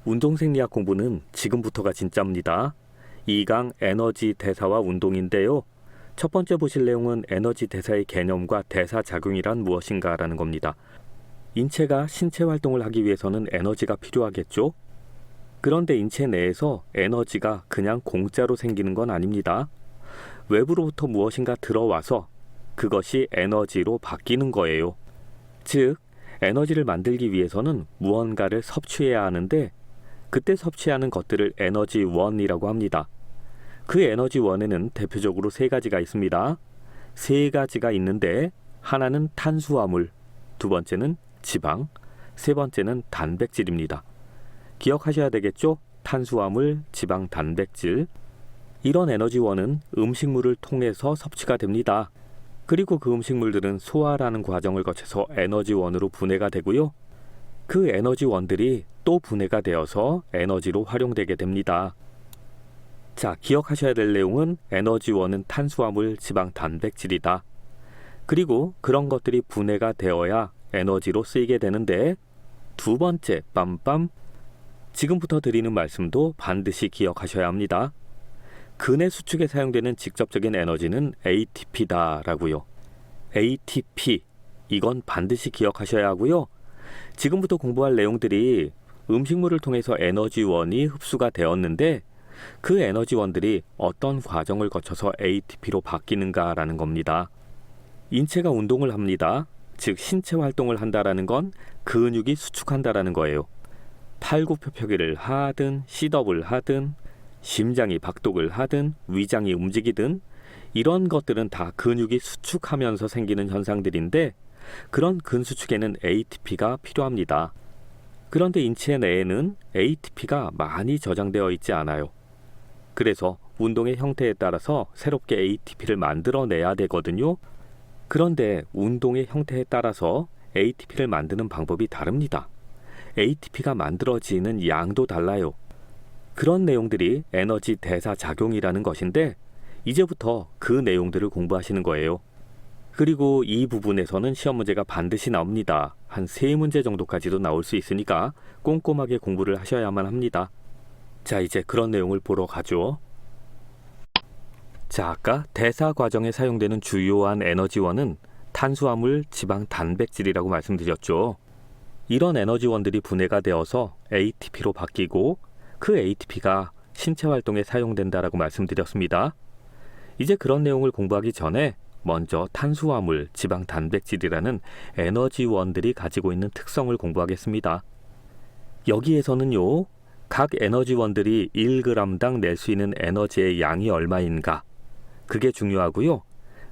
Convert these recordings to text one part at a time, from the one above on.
운동생리학 공부는 지금부터가 진짜입니다. 2강 에너지 대사와 운동인데요. 첫 번째 보실 내용은 에너지 대사의 개념과 대사작용이란 무엇인가 라는 겁니다. 인체가 신체 활동을 하기 위해서는 에너지가 필요하겠죠? 그런데 인체 내에서 에너지가 그냥 공짜로 생기는 건 아닙니다. 외부로부터 무엇인가 들어와서 그것이 에너지로 바뀌는 거예요. 즉, 에너지를 만들기 위해서는 무언가를 섭취해야 하는데 그때 섭취하는 것들을 에너지원이라고 합니다. 그 에너지원에는 대표적으로 세 가지가 있습니다. 세 가지가 있는데 하나는 탄수화물, 두 번째는 지방, 세 번째는 단백질입니다. 기억하셔야 되겠죠? 탄수화물, 지방, 단백질. 이런 에너지원은 음식물을 통해서 섭취가 됩니다. 그리고 그 음식물들은 소화라는 과정을 거쳐서 에너지원으로 분해가 되고요. 그 에너지원들이 또 분해가 되어서 에너지로 활용되게 됩니다. 자, 기억하셔야 될 내용은 에너지원은 탄수화물, 지방, 단백질이다. 그리고 그런 것들이 분해가 되어야 에너지로 쓰이게 되는데 두 번째, 빰빰. 지금부터 드리는 말씀도 반드시 기억하셔야 합니다. 근의 수축에 사용되는 직접적인 에너지는 ATP다라고요. ATP, 이건 반드시 기억하셔야 하고요. 지금부터 공부할 내용들이 음식물을 통해서 에너지원이 흡수가 되었는데 그 에너지원들이 어떤 과정을 거쳐서 ATP로 바뀌는가라는 겁니다. 인체가 운동을 합니다. 즉 신체 활동을 한다라는 건 근육이 수축한다라는 거예요. 팔굽혀펴기를 하든 시덥을 하든 심장이 박동을 하든 위장이 움직이든 이런 것들은 다 근육이 수축하면서 생기는 현상들인데 그런 근수축에는 ATP가 필요합니다. 그런데 인체 내에는 ATP가 많이 저장되어 있지 않아요. 그래서 운동의 형태에 따라서 새롭게 ATP를 만들어내야 되거든요. 그런데 운동의 형태에 따라서 ATP를 만드는 방법이 다릅니다. ATP가 만들어지는 양도 달라요. 그런 내용들이 에너지 대사 작용이라는 것인데 이제부터 그 내용들을 공부하시는 거예요. 그리고 이 부분에서는 시험 문제가 반드시 나옵니다. 한 3문제 정도까지도 나올 수 있으니까 꼼꼼하게 공부를 하셔야만 합니다. 자, 이제 그런 내용을 보러 가죠. 자, 아까 대사 과정에 사용되는 주요한 에너지원은 탄수화물, 지방, 단백질이라고 말씀드렸죠. 이런 에너지원들이 분해가 되어서 ATP로 바뀌고 그 ATP가 신체 활동에 사용된다라고 말씀드렸습니다. 이제 그런 내용을 공부하기 전에 먼저 탄수화물, 지방, 단백질이라는 에너지원들이 가지고 있는 특성을 공부하겠습니다. 여기에서는요, 각 에너지원들이 1g당 낼 수 있는 에너지의 양이 얼마인가, 그게 중요하고요.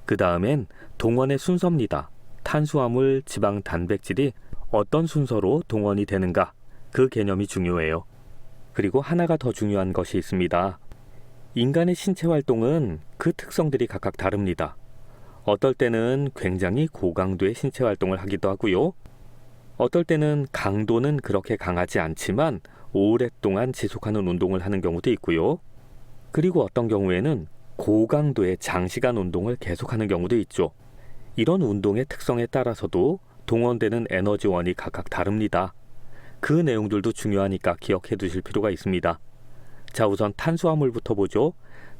그 다음엔 동원의 순서입니다. 탄수화물, 지방, 단백질이 어떤 순서로 동원이 되는가, 그 개념이 중요해요. 그리고 하나가 더 중요한 것이 있습니다. 인간의 신체 활동은 그 특성들이 각각 다릅니다. 어떨 때는 굉장히 고강도의 신체 활동을 하기도 하고요. 어떨 때는 강도는 그렇게 강하지 않지만 오랫동안 지속하는 운동을 하는 경우도 있고요. 그리고 어떤 경우에는 고강도의 장시간 운동을 계속하는 경우도 있죠. 이런 운동의 특성에 따라서도 동원되는 에너지원이 각각 다릅니다. 그 내용들도 중요하니까 기억해 두실 필요가 있습니다. 자, 우선 탄수화물부터 보죠.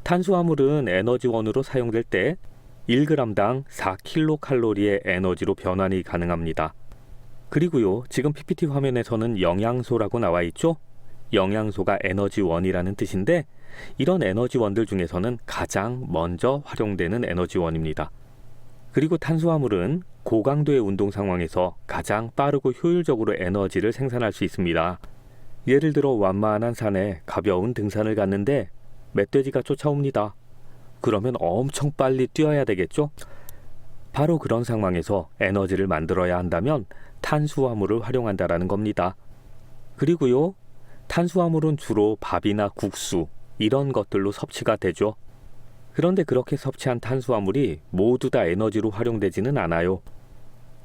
탄수화물은 에너지원으로 사용될 때 1g당 4kcal의 에너지로 변환이 가능합니다. 그리고요, 지금 PPT 화면에서는 영양소라고 나와 있죠? 영양소가 에너지원이라는 뜻인데 이런 에너지원들 중에서는 가장 먼저 활용되는 에너지원입니다. 그리고 탄수화물은 고강도의 운동 상황에서 가장 빠르고 효율적으로 에너지를 생산할 수 있습니다. 예를 들어 완만한 산에 가벼운 등산을 갔는데 멧돼지가 쫓아옵니다. 그러면 엄청 빨리 뛰어야 되겠죠? 바로 그런 상황에서 에너지를 만들어야 한다면 탄수화물을 활용한다라는 겁니다. 그리고요, 탄수화물은 주로 밥이나 국수 이런 것들로 섭취가 되죠. 그런데 그렇게 섭취한 탄수화물이 모두 다 에너지로 활용되지는 않아요.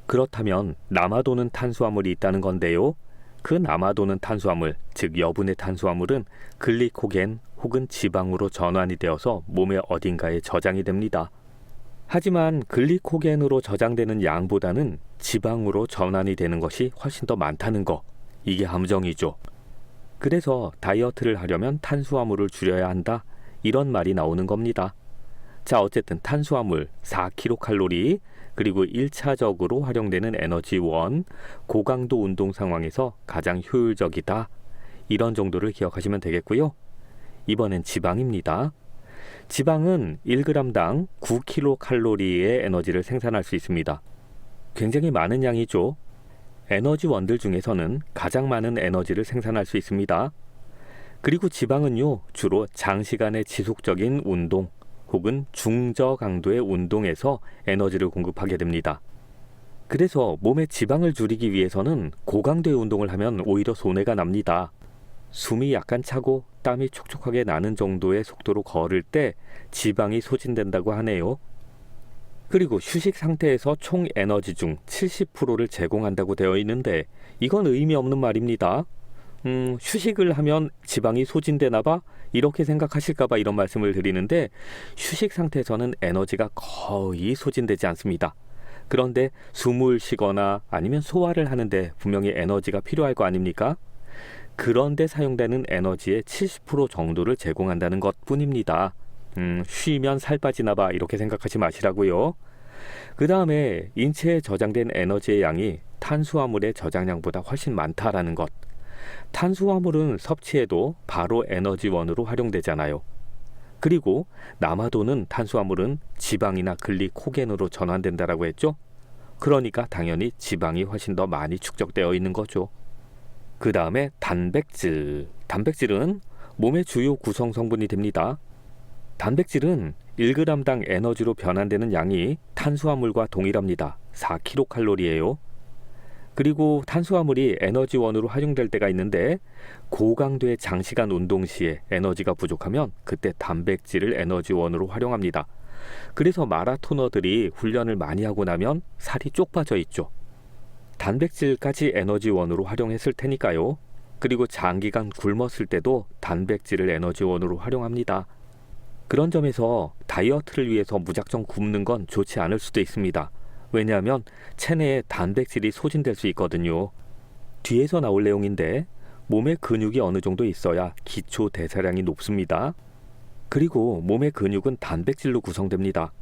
그렇다면 남아도는 탄수화물이 있다는 건데요. 그 남아도는 탄수화물, 즉 여분의 탄수화물은 글리코겐 혹은 지방으로 전환이 되어서 몸의 어딘가에 저장이 됩니다. 하지만 글리코겐으로 저장되는 양보다는 지방으로 전환이 되는 것이 훨씬 더 많다는 거, 이게 함정이죠. 그래서 다이어트를 하려면 탄수화물을 줄여야 한다. 이런 말이 나오는 겁니다. 자, 어쨌든 탄수화물 4kcal, 그리고 1차적으로 활용되는 에너지원, 고강도 운동 상황에서 가장 효율적이다. 이런 정도를 기억하시면 되겠고요. 이번엔 지방입니다. 지방은 1g당 9kcal의 에너지를 생산할 수 있습니다. 굉장히 많은 양이죠. 에너지원들 중에서는 가장 많은 에너지를 생산할 수 있습니다. 그리고 지방은요, 주로 장시간의 지속적인 운동 혹은 중저강도의 운동에서 에너지를 공급하게 됩니다. 그래서 몸의 지방을 줄이기 위해서는 고강도의 운동을 하면 오히려 손해가 납니다. 숨이 약간 차고 땀이 촉촉하게 나는 정도의 속도로 걸을 때 지방이 소진된다고 하네요. 그리고 휴식 상태에서 총 에너지 중 70%를 제공한다고 되어 있는데 이건 의미 없는 말입니다. 휴식을 하면 지방이 소진되나 봐? 이렇게 생각하실까 봐 이런 말씀을 드리는데 휴식 상태에서는 에너지가 거의 소진되지 않습니다. 그런데 숨을 쉬거나 아니면 소화를 하는데 분명히 에너지가 필요할 거 아닙니까? 그런데 사용되는 에너지의 70% 정도를 제공한다는 것뿐입니다. 쉬면 살 빠지나 봐 이렇게 생각하지 마시라고요. 그 다음에 인체에 저장된 에너지의 양이 탄수화물의 저장량보다 훨씬 많다라는 것. 탄수화물은 섭취해도 바로 에너지원으로 활용되잖아요. 그리고 남아도는 탄수화물은 지방이나 글리코겐으로 전환된다라고 했죠. 그러니까 당연히 지방이 훨씬 더 많이 축적되어 있는 거죠. 그 다음에 단백질. 단백질은 몸의 주요 구성 성분이 됩니다. 단백질은 1g당 에너지로 변환되는 양이 탄수화물과 동일합니다. 4kcal예요. 그리고 탄수화물이 에너지원으로 활용될 때가 있는데 고강도의 장시간 운동 시에 에너지가 부족하면 그때 단백질을 에너지원으로 활용합니다. 그래서 마라토너들이 훈련을 많이 하고 나면 살이 쪽 빠져 있죠. 단백질까지 에너지원으로 활용했을 테니까요. 그리고 장기간 굶었을 때도 단백질을 에너지원으로 활용합니다. 그런 점에서 다이어트를 위해서 무작정 굶는 건 좋지 않을 수도 있습니다. 왜냐하면 체내에 단백질이 소진될 수 있거든요. 뒤에서 나올 내용인데 몸의 근육이 어느 정도 있어야 기초 대사량이 높습니다. 그리고 몸의 근육은 단백질로 구성됩니다.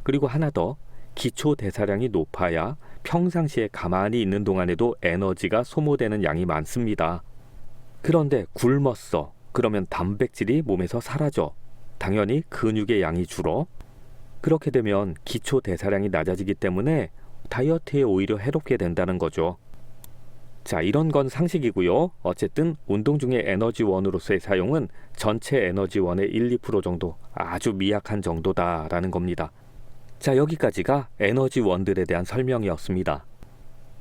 그리고 하나 더, 기초 대사량이 높아야 평상시에 가만히 있는 동안에도 에너지가 소모되는 양이 많습니다. 그런데 굶었어. 그러면 단백질이 몸에서 사라져. 당연히 근육의 양이 줄어. 그렇게 되면 기초 대사량이 낮아지기 때문에 다이어트에 오히려 해롭게 된다는 거죠. 자, 이런 건 상식이고요. 어쨌든 운동 중의 에너지원으로서의 사용은 전체 에너지원의 1~2% 정도, 아주 미약한 정도다라는 겁니다. 자, 여기까지가 에너지원들에 대한 설명이었습니다.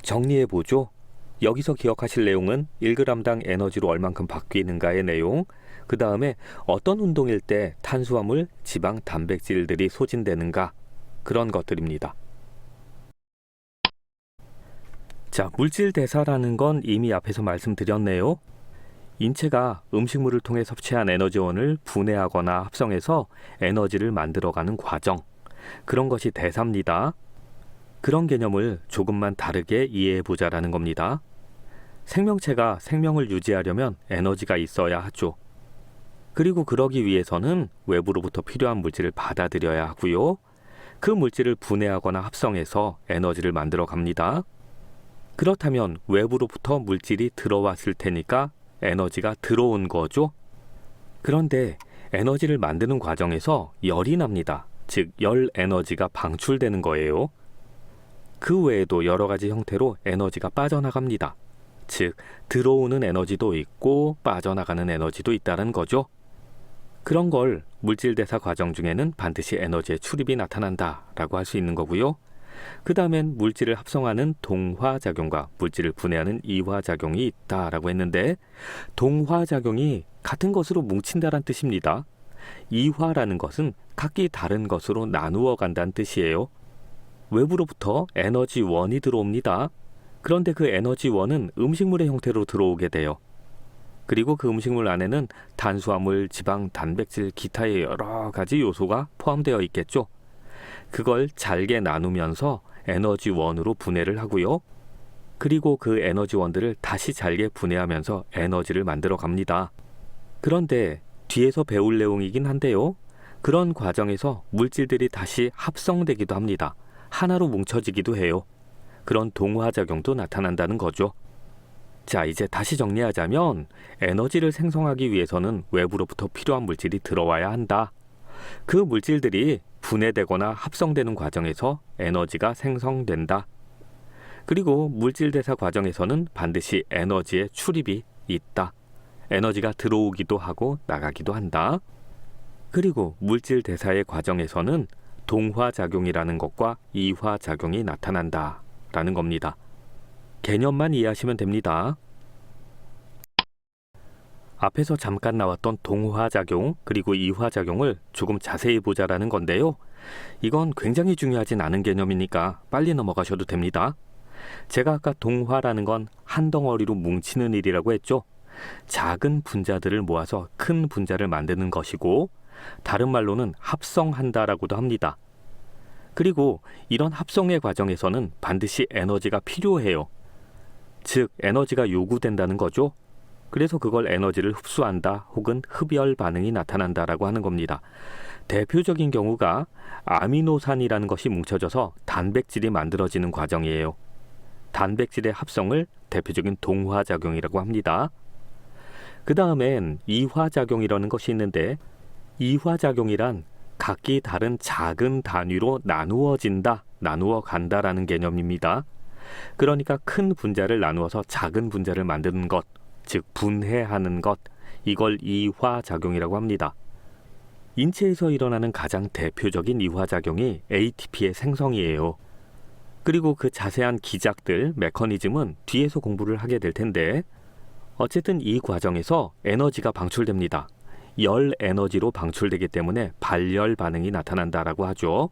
정리해보죠. 여기서 기억하실 내용은 1g당 에너지로 얼만큼 바뀌는가의 내용, 그 다음에 어떤 운동일 때 탄수화물, 지방, 단백질들이 소진되는가, 그런 것들입니다. 자, 물질 대사라는 건 이미 앞에서 말씀드렸네요. 인체가 음식물을 통해 섭취한 에너지원을 분해하거나 합성해서 에너지를 만들어가는 과정, 그런 것이 대사입니다. 그런 개념을 조금만 다르게 이해해보자라는 겁니다. 생명체가 생명을 유지하려면 에너지가 있어야 하죠. 그리고 그러기 위해서는 외부로부터 필요한 물질을 받아들여야 하고요. 그 물질을 분해하거나 합성해서 에너지를 만들어 갑니다. 그렇다면 외부로부터 물질이 들어왔을 테니까 에너지가 들어온 거죠. 그런데 에너지를 만드는 과정에서 열이 납니다. 즉, 열 에너지가 방출되는 거예요. 그 외에도 여러 가지 형태로 에너지가 빠져나갑니다. 즉, 들어오는 에너지도 있고 빠져나가는 에너지도 있다는 거죠. 그런 걸 물질 대사 과정 중에는 반드시 에너지의 출입이 나타난다라고 할 수 있는 거고요. 그 다음엔 물질을 합성하는 동화작용과 물질을 분해하는 이화작용이 있다라고 했는데, 동화작용이 같은 것으로 뭉친다란 뜻입니다. 이화라는 것은 각기 다른 것으로 나누어 간다는 뜻이에요. 외부로부터 에너지원이 들어옵니다. 그런데 그 에너지원은 음식물의 형태로 들어오게 돼요. 그리고 그 음식물 안에는 탄수화물, 지방, 단백질, 기타의 여러 가지 요소가 포함되어 있겠죠. 그걸 잘게 나누면서 에너지원으로 분해를 하고요. 그리고 그 에너지원들을 다시 잘게 분해하면서 에너지를 만들어 갑니다. 그런데 뒤에서 배울 내용이긴 한데요. 그런 과정에서 물질들이 다시 합성되기도 합니다. 하나로 뭉쳐지기도 해요. 그런 동화작용도 나타난다는 거죠. 자, 이제 다시 정리하자면 에너지를 생성하기 위해서는 외부로부터 필요한 물질이 들어와야 한다. 그 물질들이 분해되거나 합성되는 과정에서 에너지가 생성된다. 그리고 물질 대사 과정에서는 반드시 에너지의 출입이 있다. 에너지가 들어오기도 하고 나가기도 한다. 그리고 물질 대사의 과정에서는 동화작용이라는 것과 이화작용이 나타난다 라는 겁니다. 개념만 이해하시면 됩니다. 앞에서 잠깐 나왔던 동화작용 그리고 이화작용을 조금 자세히 보자라는 건데요. 이건 굉장히 중요하진 않은 개념이니까 빨리 넘어가셔도 됩니다. 제가 아까 동화라는 건 한 덩어리로 뭉치는 일이라고 했죠. 작은 분자들을 모아서 큰 분자를 만드는 것이고, 다른 말로는 합성한다라고도 합니다. 그리고 이런 합성의 과정에서는 반드시 에너지가 필요해요. 즉 에너지가 요구된다는 거죠. 그래서 그걸 에너지를 흡수한다 혹은 흡열 반응이 나타난다라고 하는 겁니다. 대표적인 경우가 아미노산이라는 것이 뭉쳐져서 단백질이 만들어지는 과정이에요. 단백질의 합성을 대표적인 동화작용이라고 합니다. 그 다음엔 이화작용이라는 것이 있는데, 이화작용이란 각기 다른 작은 단위로 나누어진다, 나누어 간다라는 개념입니다. 그러니까 큰 분자를 나누어서 작은 분자를 만드는 것, 즉 분해하는 것, 이걸 이화작용이라고 합니다. 인체에서 일어나는 가장 대표적인 이화작용이 ATP의 생성이에요. 그리고 그 자세한 기작들, 메커니즘은 뒤에서 공부를 하게 될 텐데, 어쨌든 이 과정에서 에너지가 방출됩니다. 열 에너지로 방출되기 때문에 발열 반응이 나타난다라고 하죠.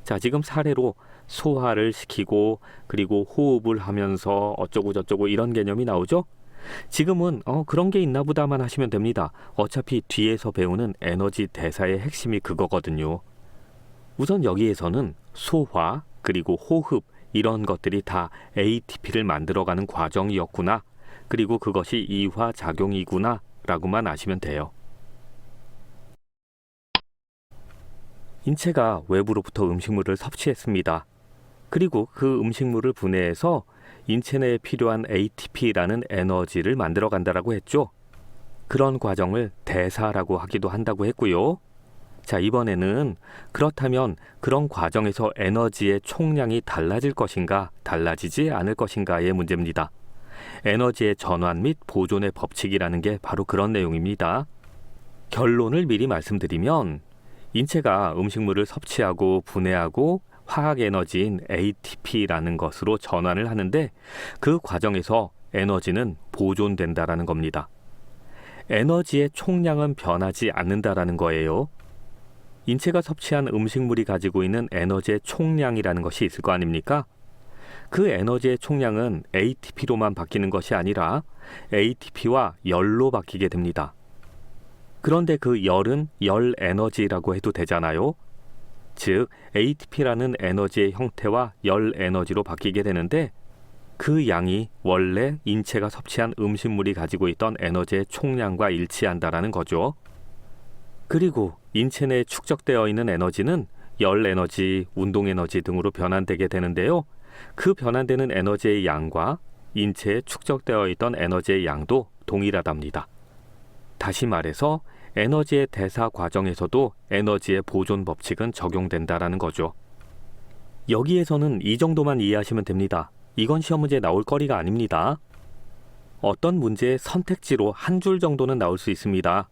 자, 지금 사례로 소화를 시키고 그리고 호흡을 하면서 어쩌고 저쩌고 이런 개념이 나오죠. 지금은 그런 게 있나 보다만 하시면 됩니다. 어차피 뒤에서 배우는 에너지 대사의 핵심이 그거거든요. 우선 여기에서는 소화 그리고 호흡 이런 것들이 다 ATP를 만들어가는 과정이었구나. 그리고 그것이 이화작용이구나 라고만 아시면 돼요. 인체가 외부로부터 음식물을 섭취했습니다. 그리고 그 음식물을 분해해서 인체 내에 필요한 ATP라는 에너지를 만들어 간다라고 했죠. 그런 과정을 대사라고 하기도 한다고 했고요. 자, 이번에는 그렇다면 그런 과정에서 에너지의 총량이 달라질 것인가, 달라지지 않을 것인가의 문제입니다. 에너지의 전환 및 보존의 법칙이라는 게 바로 그런 내용입니다. 결론을 미리 말씀드리면, 인체가 음식물을 섭취하고 분해하고 화학 에너지인 ATP라는 것으로 전환을 하는데, 그 과정에서 에너지는 보존된다라는 겁니다. 에너지의 총량은 변하지 않는다라는 거예요. 인체가 섭취한 음식물이 가지고 있는 에너지의 총량이라는 것이 있을 거 아닙니까? 그 에너지의 총량은 ATP로만 바뀌는 것이 아니라 ATP와 열로 바뀌게 됩니다. 그런데 그 열은 열 에너지라고 해도 되잖아요. 즉 ATP라는 에너지의 형태와 열 에너지로 바뀌게 되는데, 그 양이 원래 인체가 섭취한 음식물이 가지고 있던 에너지의 총량과 일치한다라는 거죠. 그리고 인체 내에 축적되어 있는 에너지는 열 에너지, 운동 에너지 등으로 변환되게 되는데요. 그 변환되는 에너지의 양과 인체에 축적되어 있던 에너지의 양도 동일하답니다. 다시 말해서 에너지의 대사 과정에서도 에너지의 보존 법칙은 적용된다라는 거죠. 여기에서는 이 정도만 이해하시면 됩니다. 이건 시험 문제에 나올 거리가 아닙니다. 어떤 문제의 선택지로 한 줄 정도는 나올 수 있습니다.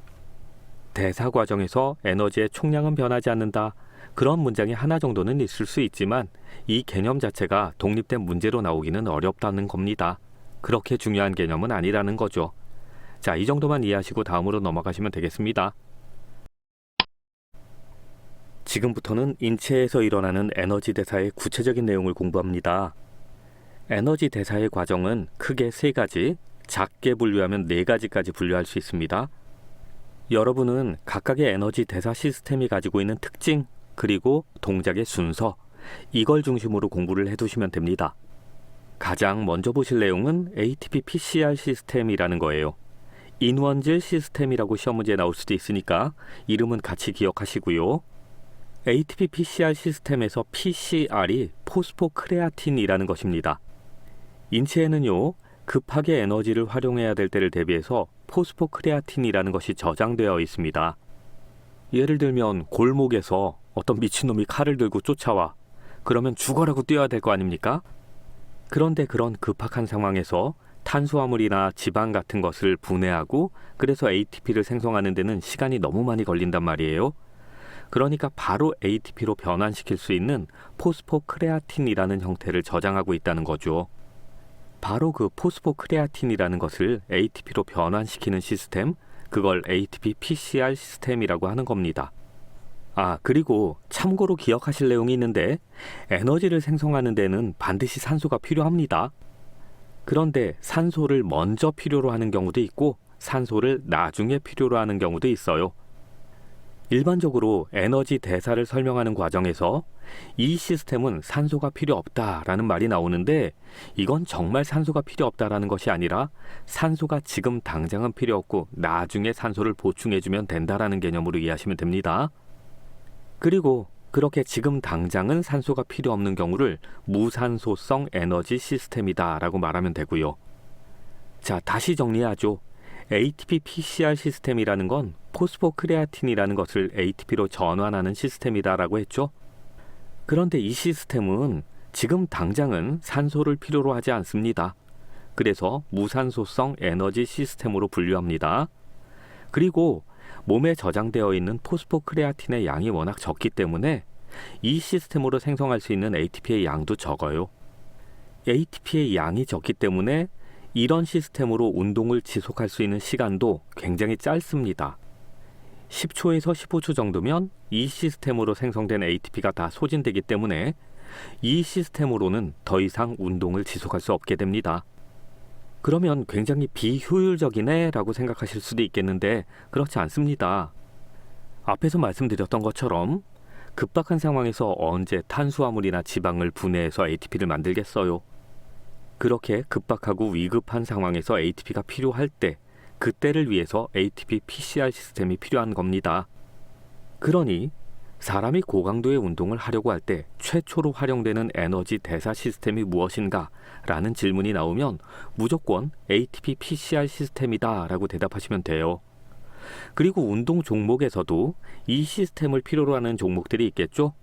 대사 과정에서 에너지의 총량은 변하지 않는다. 그런 문장이 하나 정도는 있을 수 있지만 이 개념 자체가 독립된 문제로 나오기는 어렵다는 겁니다. 그렇게 중요한 개념은 아니라는 거죠. 자, 이 정도만 이해하시고 다음으로 넘어가시면 되겠습니다. 지금부터는 인체에서 일어나는 에너지 대사의 구체적인 내용을 공부합니다. 에너지 대사의 과정은 크게 3가지, 작게 분류하면 4가지까지 분류할 수 있습니다. 여러분은 각각의 에너지 대사 시스템이 가지고 있는 특징, 그리고 동작의 순서, 이걸 중심으로 공부를 해두시면 됩니다. 가장 먼저 보실 내용은 ATP PCR 시스템이라는 거예요. 인원질 시스템이라고 시험 문제에 나올 수도 있으니까 이름은 같이 기억하시고요. ATP PCR 시스템에서 PCR이 포스포크레아틴이라는 것입니다. 인체에는요, 급하게 에너지를 활용해야 될 때를 대비해서 포스포크레아틴이라는 것이 저장되어 있습니다. 예를 들면 골목에서 어떤 미친놈이 칼을 들고 쫓아와. 그러면 죽어라고 뛰어야 될 거 아닙니까? 그런데 그런 급박한 상황에서 탄수화물이나 지방 같은 것을 분해하고 그래서 ATP를 생성하는 데는 시간이 너무 많이 걸린단 말이에요. 그러니까 바로 ATP로 변환시킬 수 있는 포스포크레아틴이라는 형태를 저장하고 있다는 거죠. 바로 그 포스포크레아틴이라는 것을 ATP로 변환시키는 시스템, 그걸 ATP PCR 시스템이라고 하는 겁니다. 그리고 참고로 기억하실 내용이 있는데 에너지를 생성하는 데는 반드시 산소가 필요합니다. 그런데 산소를 먼저 필요로 하는 경우도 있고 산소를 나중에 필요로 하는 경우도 있어요. 일반적으로 에너지 대사를 설명하는 과정에서 이 시스템은 산소가 필요 없다라는 말이 나오는데 이건 정말 산소가 필요 없다라는 것이 아니라 산소가 지금 당장은 필요 없고 나중에 산소를 보충해주면 된다라는 개념으로 이해하시면 됩니다. 그리고 그렇게 지금 당장은 산소가 필요 없는 경우를 무산소성 에너지 시스템이다라고 말하면 되고요. 자, 다시 정리하죠. ATP PCR 시스템이라는 건 포스포크레아틴이라는 것을 ATP로 전환하는 시스템이다라고 했죠. 그런데 이 시스템은 지금 당장은 산소를 필요로 하지 않습니다. 그래서 무산소성 에너지 시스템으로 분류합니다. 그리고 몸에 저장되어 있는 포스포크레아틴의 양이 워낙 적기 때문에 이 시스템으로 생성할 수 있는 ATP의 양도 적어요. ATP의 양이 적기 때문에 이런 시스템으로 운동을 지속할 수 있는 시간도 굉장히 짧습니다. 10초에서 15초 정도면 이 시스템으로 생성된 ATP가 다 소진되기 때문에 이 시스템으로는 더 이상 운동을 지속할 수 없게 됩니다. 그러면 굉장히 비효율적이네 라고 생각하실 수도 있겠는데 그렇지 않습니다. 앞에서 말씀드렸던 것처럼 급박한 상황에서 언제 탄수화물이나 지방을 분해해서 ATP를 만들겠어요. 그렇게 급박하고 위급한 상황에서 ATP가 필요할 때 그때를 위해서 ATP PCR 시스템이 필요한 겁니다. 그러니 사람이 고강도의 운동을 하려고 할 때 최초로 활용되는 에너지 대사 시스템이 무엇인가? 라는 질문이 나오면 무조건 ATP PCR 시스템이다 라고 대답하시면 돼요. 그리고 운동 종목에서도 이 시스템을 필요로 하는 종목들이 있겠죠?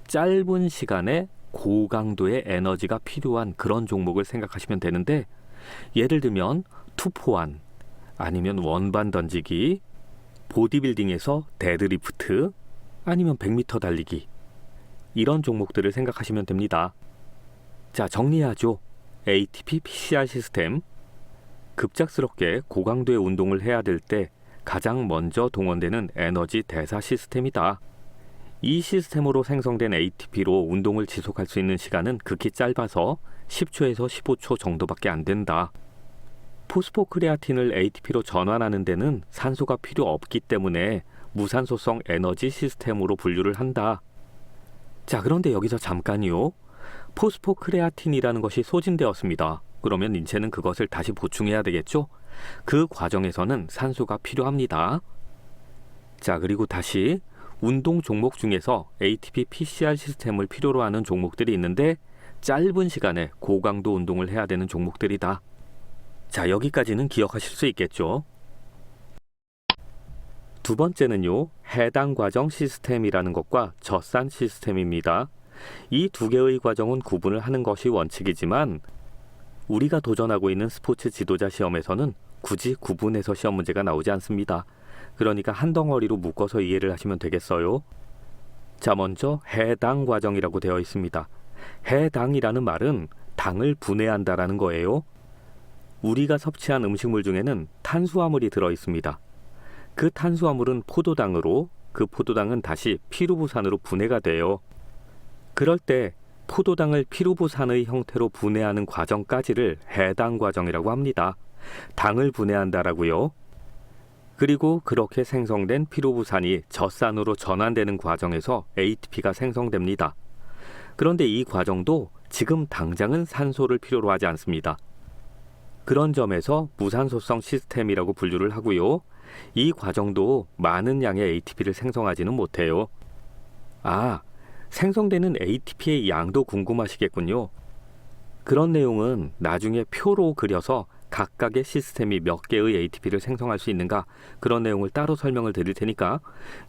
짧은 시간에 고강도의 에너지가 필요한 그런 종목을 생각하시면 되는데 예를 들면 투포환, 아니면 원반 던지기, 보디빌딩에서 데드리프트, 아니면 100m 달리기 이런 종목들을 생각하시면 됩니다. 자, 정리하죠. ATP PCR 시스템, 급작스럽게 고강도의 운동을 해야 될 때 가장 먼저 동원되는 에너지 대사 시스템이다. 이 시스템으로 생성된 ATP로 운동을 지속할 수 있는 시간은 극히 짧아서 10초에서 15초 정도밖에 안 된다. 포스포크레아틴을 ATP로 전환하는 데는 산소가 필요 없기 때문에 무산소성 에너지 시스템으로 분류를 한다. 자, 그런데 여기서 잠깐요. 포스포크레아틴이라는 것이 소진되었습니다. 그러면 인체는 그것을 다시 보충해야 되겠죠? 그 과정에서는 산소가 필요합니다. 자, 그리고 다시 운동 종목 중에서 ATP PCR 시스템을 필요로 하는 종목들이 있는데 짧은 시간에 고강도 운동을 해야 되는 종목들이다. 자, 여기까지는 기억하실 수 있겠죠? 두 번째는요, 해당 과정 시스템이라는 것과 젖산 시스템입니다. 이 두 개의 과정은 구분을 하는 것이 원칙이지만 우리가 도전하고 있는 스포츠 지도자 시험에서는 굳이 구분해서 시험 문제가 나오지 않습니다. 그러니까 한 덩어리로 묶어서 이해를 하시면 되겠어요. 자, 먼저 해당 과정이라고 되어 있습니다. 해당이라는 말은 당을 분해한다라는 거예요. 우리가 섭취한 음식물 중에는 탄수화물이 들어 있습니다. 그 탄수화물은 포도당으로, 그 포도당은 다시 피루부산으로 분해가 돼요. 그럴 때 포도당을 피루부산의 형태로 분해하는 과정까지를 해당 과정이라고 합니다. 당을 분해한다라고요. 그리고 그렇게 생성된 피루부산이 젖산으로 전환되는 과정에서 ATP가 생성됩니다. 그런데 이 과정도 지금 당장은 산소를 필요로 하지 않습니다. 그런 점에서 무산소성 시스템이라고 분류를 하고요. 이 과정도 많은 양의 ATP를 생성하지는 못해요. 생성되는 ATP의 양도 궁금하시겠군요. 그런 내용은 나중에 표로 그려서 각각의 시스템이 몇 개의 ATP를 생성할 수 있는가, 그런 내용을 따로 설명을 드릴 테니까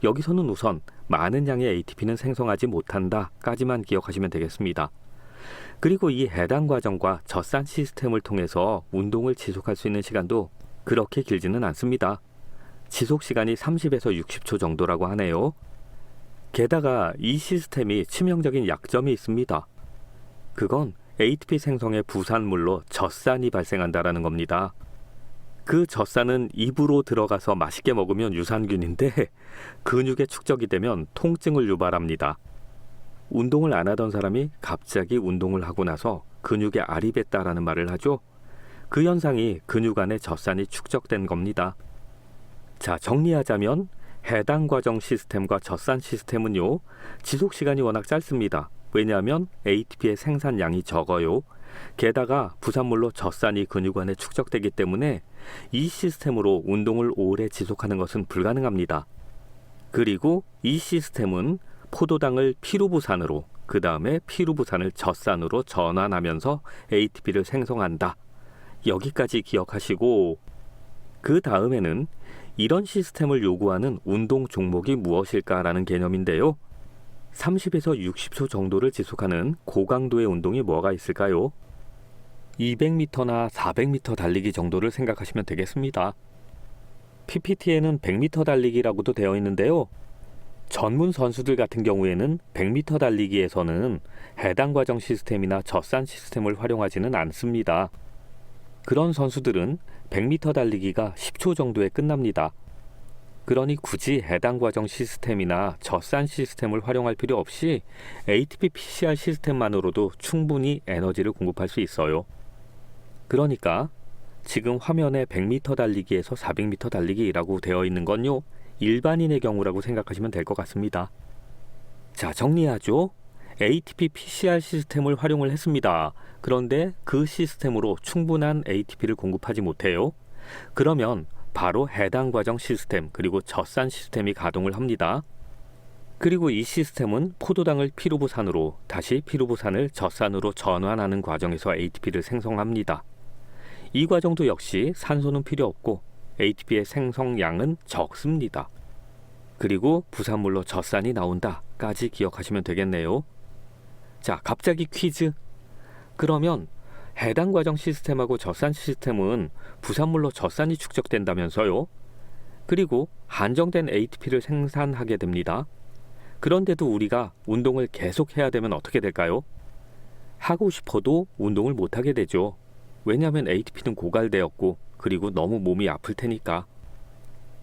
여기서는 우선 많은 양의 ATP는 생성하지 못한다까지만 기억하시면 되겠습니다. 그리고 이 해당 과정과 젖산 시스템을 통해서 운동을 지속할 수 있는 시간도 그렇게 길지는 않습니다. 지속 시간이 30에서 60초 정도라고 하네요. 게다가 이 시스템이 치명적인 약점이 있습니다. 그건 ATP 생성의 부산물로 젖산이 발생한다라는 겁니다. 그 젖산은 입으로 들어가서 맛있게 먹으면 유산균인데 근육에 축적이 되면 통증을 유발합니다. 운동을 안 하던 사람이 갑자기 운동을 하고 나서 근육에 알이 뱄다라는 말을 하죠. 그 현상이 근육 안에 젖산이 축적된 겁니다. 자, 정리하자면 해당 과정 시스템과 젖산 시스템은요, 지속 시간이 워낙 짧습니다. 왜냐하면 ATP의 생산량이 적어요. 게다가 부산물로 젖산이 근육 안에 축적되기 때문에 이 시스템으로 운동을 오래 지속하는 것은 불가능합니다. 그리고 이 시스템은 포도당을 피루부산으로, 그 다음에 피루부산을 젖산으로 전환하면서 ATP를 생성한다. 여기까지 기억하시고, 그 다음에는 이런 시스템을 요구하는 운동 종목이 무엇일까라는 개념인데요. 30에서 60초 정도를 지속하는 고강도의 운동이 뭐가 있을까요? 200m나 400m 달리기 정도를 생각하시면 되겠습니다. PPT에는 100m 달리기라고도 되어 있는데요. 전문 선수들 같은 경우에는 100m 달리기에서는 해당 과정 시스템이나 젖산 시스템을 활용하지는 않습니다. 그런 선수들은 100m 달리기가 10초 정도에 끝납니다. 그러니 굳이 해당 과정 시스템이나 젖산 시스템을 활용할 필요 없이 ATP PCR 시스템만으로도 충분히 에너지를 공급할 수 있어요. 그러니까 지금 화면에 100m 달리기에서 400m 달리기라고 되어 있는 건요, 일반인의 경우라고 생각하시면 될 것 같습니다. 자, 정리하죠. ATP PCR 시스템을 활용을 했습니다. 그런데 그 시스템으로 충분한 ATP를 공급하지 못해요. 그러면 바로 해당 과정 시스템 그리고 젖산 시스템이 가동을 합니다. 그리고 이 시스템은 포도당을 피루부산으로, 다시 피루부산을 젖산으로 전환하는 과정에서 ATP를 생성합니다. 이 과정도 역시 산소는 필요 없고 ATP의 생성량은 적습니다. 그리고 부산물로 젖산이 나온다까지 기억하시면 되겠네요. 자, 갑자기 퀴즈. 그러면 해당 과정 시스템하고 젖산 시스템은 부산물로 젖산이 축적된다면서요. 그리고 한정된 ATP를 생산하게 됩니다. 그런데도 우리가 운동을 계속 해야 되면 어떻게 될까요? 하고 싶어도 운동을 못하게 되죠. 왜냐하면 ATP는 고갈되었고, 그리고 너무 몸이 아플 테니까.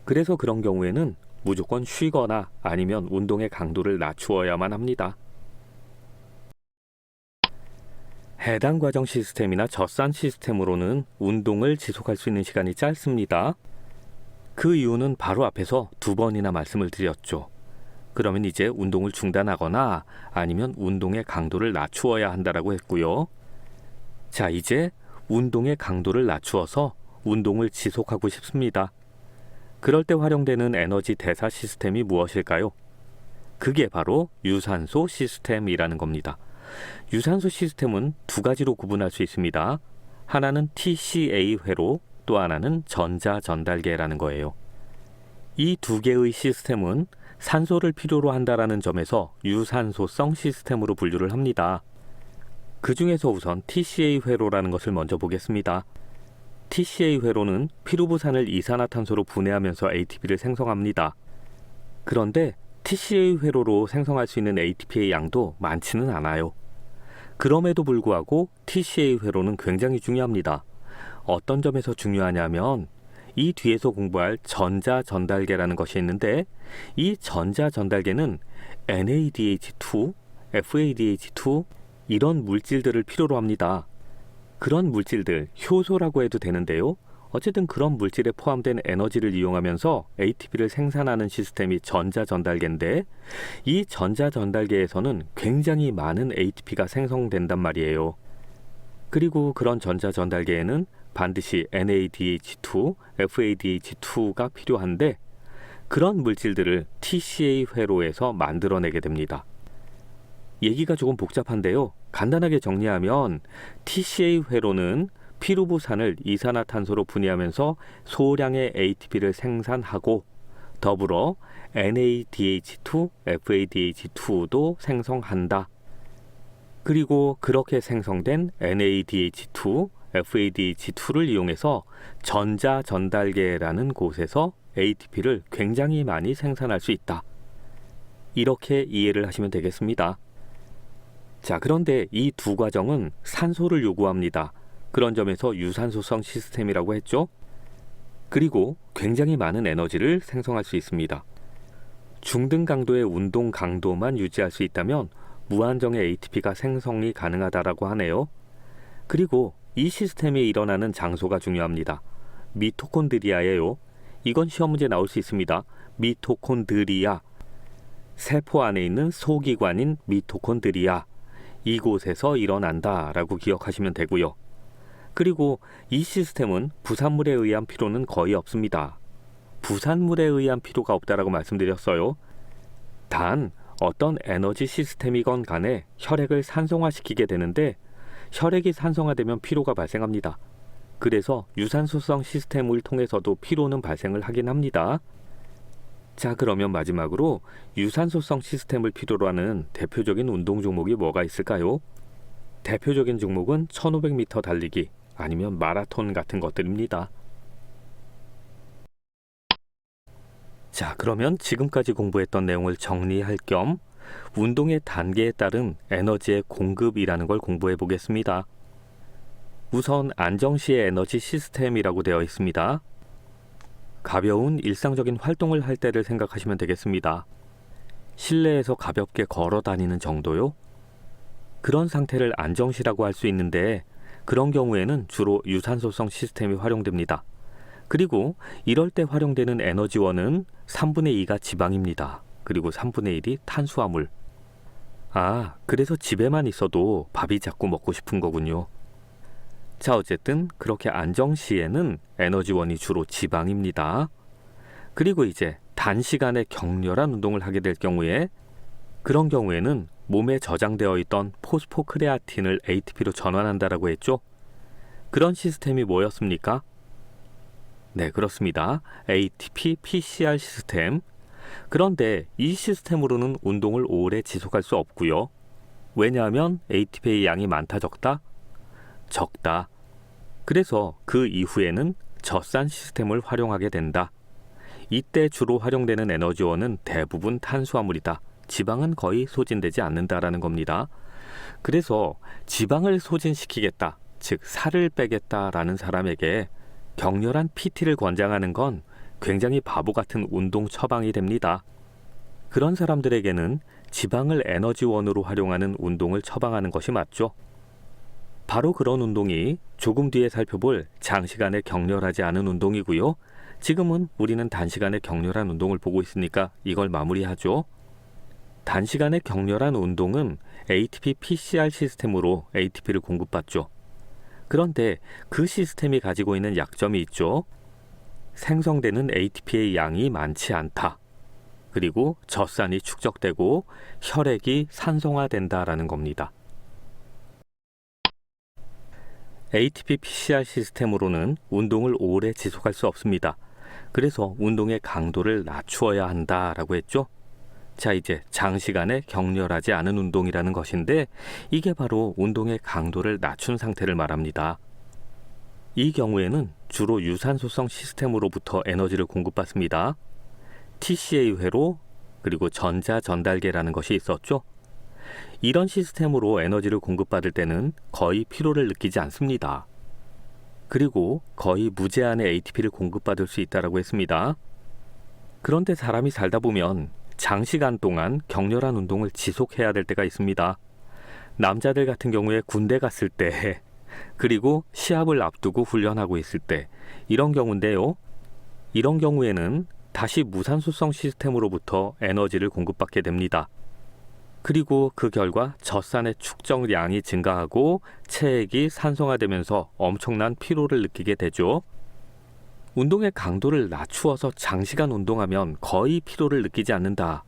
그래서 그런 경우에는 무조건 쉬거나 아니면 운동의 강도를 낮추어야만 합니다. 해당 과정 시스템이나 젖산 시스템으로는 운동을 지속할 수 있는 시간이 짧습니다. 그 이유는 바로 앞에서 2번이나 말씀을 드렸죠. 그러면 이제 운동을 중단하거나 아니면 운동의 강도를 낮추어야 한다라고 했고요. 자, 이제 운동의 강도를 낮추어서 운동을 지속하고 싶습니다. 그럴 때 활용되는 에너지 대사 시스템이 무엇일까요? 그게 바로 유산소 시스템이라는 겁니다. 유산소 시스템은 2가지로 구분할 수 있습니다. 하나는 TCA 회로, 또 하나는 전자 전달계라는 거예요. 이 2개의 시스템은 산소를 필요로 한다라는 점에서 유산소성 시스템으로 분류를 합니다. 그 중에서 우선 TCA 회로라는 것을 먼저 보겠습니다. TCA 회로는 피루부산을 이산화탄소로 분해하면서 ATP를 생성합니다. 그런데 TCA 회로로 생성할 수 있는 ATP의 양도 많지는 않아요. 그럼에도 불구하고 TCA 회로는 굉장히 중요합니다. 어떤 점에서 중요하냐면 이 뒤에서 공부할 전자 전달계라는 것이 있는데, 이 전자 전달계는 NADH2, FADH2 이런 물질들을 필요로 합니다. 그런 물질들, 효소라고 해도 되는데요. 어쨌든 그런 물질에 포함된 에너지를 이용하면서 ATP를 생산하는 시스템이 전자전달계인데 이 전자전달계에서는 굉장히 많은 ATP가 생성된단 말이에요. 그리고 그런 전자전달계에는 반드시 NADH2, FADH2가 필요한데 그런 물질들을 TCA 회로에서 만들어내게 됩니다. 얘기가 조금 복잡한데요. 간단하게 정리하면 TCA 회로는 피루부산을 이산화탄소로 분해하면서 소량의 ATP를 생산하고 더불어 NADH2, FADH2도 생성한다. 그리고 그렇게 생성된 NADH2, FADH2를 이용해서 전자전달계라는 곳에서 ATP를 굉장히 많이 생산할 수 있다. 이렇게 이해를 하시면 되겠습니다. 자, 그런데 이 두 과정은 산소를 요구합니다. 그런 점에서 유산소성 시스템이라고 했죠. 그리고 굉장히 많은 에너지를 생성할 수 있습니다. 중등 강도의 운동 강도만 유지할 수 있다면 무한정의 ATP가 생성이 가능하다라고 하네요. 그리고 이 시스템이 일어나는 장소가 중요합니다. 미토콘드리아예요. 이건 시험 문제 나올 수 있습니다. 미토콘드리아. 세포 안에 있는 소기관인 미토콘드리아. 이곳에서 일어난다라고 기억하시면 되고요. 그리고 이 시스템은 부산물에 의한 피로는 거의 없습니다. 부산물에 의한 피로가 없다라고 말씀드렸어요. 단 어떤 에너지 시스템이건 간에 혈액을 산성화시키게 되는데 혈액이 산성화되면 피로가 발생합니다. 그래서 유산소성 시스템을 통해서도 피로는 발생을 하긴 합니다. 자, 그러면 마지막으로 유산소성 시스템을 필요로 하는 대표적인 운동 종목이 뭐가 있을까요? 대표적인 종목은 1500m 달리기 아니면 마라톤 같은 것들입니다. 자, 그러면 지금까지 공부했던 내용을 정리할 겸 운동의 단계에 따른 에너지의 공급이라는 걸 공부해 보겠습니다. 우선 안정시의 에너지 시스템이라고 되어 있습니다. 가벼운 일상적인 활동을 할 때를 생각하시면 되겠습니다. 실내에서 가볍게 걸어 다니는 정도요? 그런 상태를 안정시라고 할 수 있는데 그런 경우에는 주로 유산소성 시스템이 활용됩니다. 그리고 이럴 때 활용되는 에너지원은 3분의 2가 지방입니다. 그리고 3분의 1이 탄수화물. 아, 그래서 집에만 있어도 밥이 자꾸 먹고 싶은 거군요. 자, 어쨌든 그렇게 안정시에는 에너지원이 주로 지방입니다. 그리고 이제 단시간에 격렬한 운동을 하게 될 경우에 그런 경우에는 몸에 저장되어 있던 포스포크레아틴을 ATP로 전환한다라고 했죠. 그런 시스템이 뭐였습니까? 네, 그렇습니다. ATP PCR 시스템. 그런데 이 시스템으로는 운동을 오래 지속할 수 없고요. 왜냐하면 ATP의 양이 많다 적다? 적다. 그래서 그 이후에는 젖산 시스템을 활용하게 된다. 이때 주로 활용되는 에너지원은 대부분 탄수화물이다. 지방은 거의 소진되지 않는다라는 겁니다. 그래서 지방을 소진시키겠다, 즉 살을 빼겠다라는 사람에게 격렬한 PT를 권장하는 건 굉장히 바보 같은 운동 처방이 됩니다. 그런 사람들에게는 지방을 에너지원으로 활용하는 운동을 처방하는 것이 맞죠. 바로 그런 운동이 조금 뒤에 살펴볼 장시간에 격렬하지 않은 운동이고요. 지금은 우리는 단시간에 격렬한 운동을 보고 있으니까 이걸 마무리하죠. 단시간에 격렬한 운동은 ATP PCR 시스템으로 ATP를 공급받죠. 그런데 그 시스템이 가지고 있는 약점이 있죠. 생성되는 ATP의 양이 많지 않다. 그리고 젖산이 축적되고 혈액이 산성화된다라는 겁니다. ATP PCR 시스템으로는 운동을 오래 지속할 수 없습니다. 그래서 운동의 강도를 낮추어야 한다라고 했죠. 자, 이제 장시간에 격렬하지 않은 운동이라는 것인데 이게 바로 운동의 강도를 낮춘 상태를 말합니다. 이 경우에는 주로 유산소성 시스템으로부터 에너지를 공급받습니다. TCA 회로 그리고 전자전달계라는 것이 있었죠. 이런 시스템으로 에너지를 공급받을 때는 거의 피로를 느끼지 않습니다. 그리고 거의 무제한의 ATP를 공급받을 수 있다고 했습니다. 그런데 사람이 살다 보면 장시간 동안 격렬한 운동을 지속해야 될 때가 있습니다. 남자들 같은 경우에 군대 갔을 때 그리고 시합을 앞두고 훈련하고 있을 때 이런 경우인데요. 이런 경우에는 다시 무산소성 시스템으로부터 에너지를 공급받게 됩니다. 그리고 그 결과 젖산의 축적량이 증가하고 체액이 산성화되면서 엄청난 피로를 느끼게 되죠. 운동의 강도를 낮추어서 장시간 운동하면 거의 피로를 느끼지 않는다.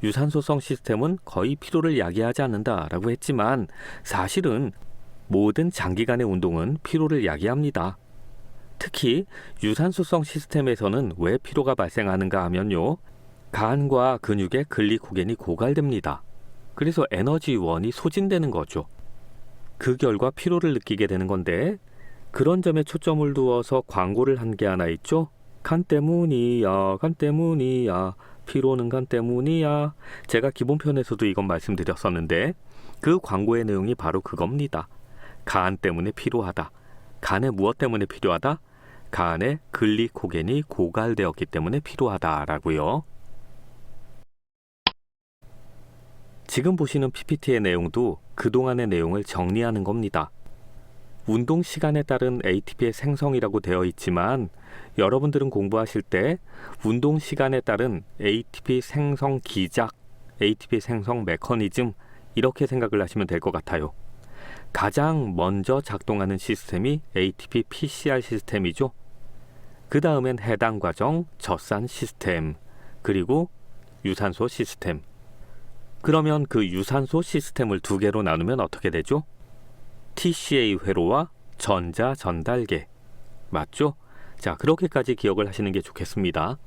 유산소성 시스템은 거의 피로를 야기하지 않는다라고 했지만 사실은 모든 장기간의 운동은 피로를 야기합니다. 특히 유산소성 시스템에서는 왜 피로가 발생하는가 하면요. 간과 근육에 글리코겐이 고갈됩니다. 그래서 에너지원이 소진되는 거죠. 그 결과 피로를 느끼게 되는 건데 그런 점에 초점을 두어서 광고를 한 게 하나 있죠. 간 때문이야, 간 때문이야, 피로는 간 때문이야. 제가 기본편에서도 이건 말씀드렸었는데 그 광고의 내용이 바로 그겁니다. 간 때문에 피로하다. 간에 무엇 때문에 필요하다? 간에 글리코겐이 고갈되었기 때문에 필요하다라고요. 지금 보시는 PPT의 내용도 그동안의 내용을 정리하는 겁니다. 운동 시간에 따른 ATP의 생성이라고 되어 있지만 여러분들은 공부하실 때 운동 시간에 따른 ATP 생성 기작, ATP 생성 메커니즘 이렇게 생각을 하시면 될 것 같아요. 가장 먼저 작동하는 시스템이 ATP PCR 시스템이죠. 그 다음엔 해당 과정, 젖산 시스템, 그리고 유산소 시스템. 그러면 그 유산소 시스템을 두 개로 나누면 어떻게 되죠? TCA 회로와 전자 전달계. 맞죠? 자, 그렇게까지 기억을 하시는 게 좋겠습니다.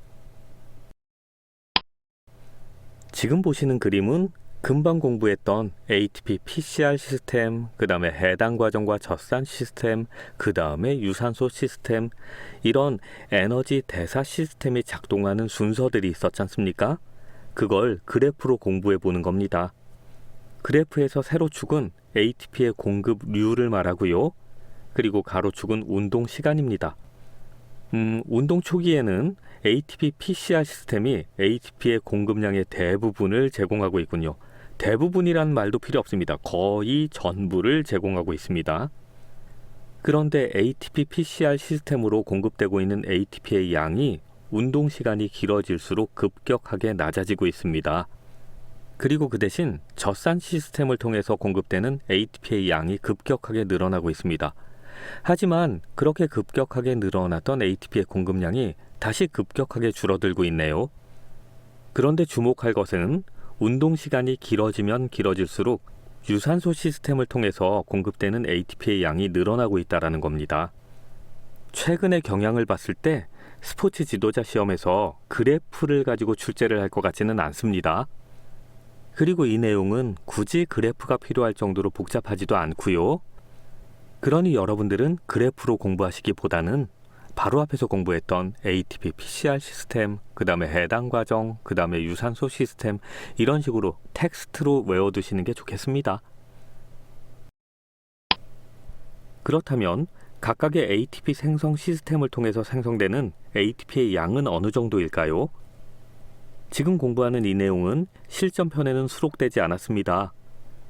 지금 보시는 그림은 금방 공부했던 ATP PCR 시스템, 그 다음에 해당 과정과 젖산 시스템, 그 다음에 유산소 시스템, 이런 에너지 대사 시스템이 작동하는 순서들이 있었지 않습니까? 그걸 그래프로 공부해 보는 겁니다. 그래프에서 세로축은 ATP의 공급류를 말하고요. 그리고 가로축은 운동 시간입니다. 운동 초기에는 ATP PCR 시스템이 ATP의 공급량의 대부분을 제공하고 있군요. 대부분이란 말도 필요 없습니다. 거의 전부를 제공하고 있습니다. 그런데 ATP PCR 시스템으로 공급되고 있는 ATP의 양이 운동 시간이 길어질수록 급격하게 낮아지고 있습니다. 그리고 그 대신 젖산 시스템을 통해서 공급되는 ATP의 양이 급격하게 늘어나고 있습니다. 하지만 그렇게 급격하게 늘어났던 ATP의 공급량이 다시 급격하게 줄어들고 있네요. 그런데 주목할 것은 운동 시간이 길어지면 길어질수록 유산소 시스템을 통해서 공급되는 ATP의 양이 늘어나고 있다는 겁니다. 최근의 경향을 봤을 때 스포츠 지도자 시험에서 그래프를 가지고 출제를 할 것 같지는 않습니다. 그리고 이 내용은 굳이 그래프가 필요할 정도로 복잡하지도 않고요. 그러니 여러분들은 그래프로 공부하시기보다는 바로 앞에서 공부했던 ATP PCR 시스템, 그 다음에 해당 과정, 그 다음에 유산소 시스템 이런 식으로 텍스트로 외워두시는 게 좋겠습니다. 그렇다면 각각의 ATP 생성 시스템을 통해서 생성되는 ATP의 양은 어느 정도일까요? 지금 공부하는 이 내용은 실전편에는 수록되지 않았습니다.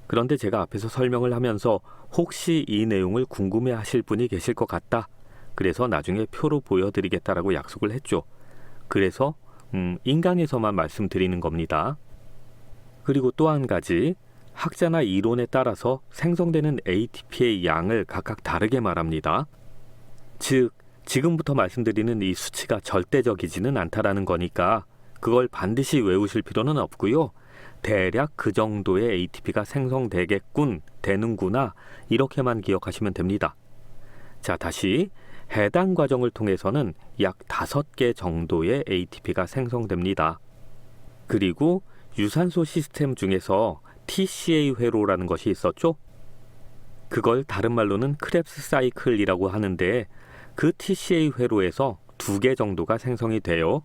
그런데 제가 앞에서 설명을 하면서 혹시 이 내용을 궁금해 하실 분이 계실 것 같다. 그래서 나중에 표로 보여드리겠다라고 약속을 했죠. 그래서 인강에서만 말씀드리는 겁니다. 그리고 또 한 가지, 학자나 이론에 따라서 생성되는 ATP의 양을 각각 다르게 말합니다. 즉, 지금부터 말씀드리는 이 수치가 절대적이지는 않다라는 거니까 그걸 반드시 외우실 필요는 없고요. 대략 그 정도의 ATP가 생성되겠군, 되는구나 이렇게만 기억하시면 됩니다. 자, 다시 해당 과정을 통해서는 약 5개 정도의 ATP가 생성됩니다. 그리고 유산소 시스템 중에서 TCA 회로라는 것이 있었죠. 그걸 다른 말로는 크랩스 사이클이라고 하는데 그 TCA 회로에서 2개 정도가 생성이 돼요.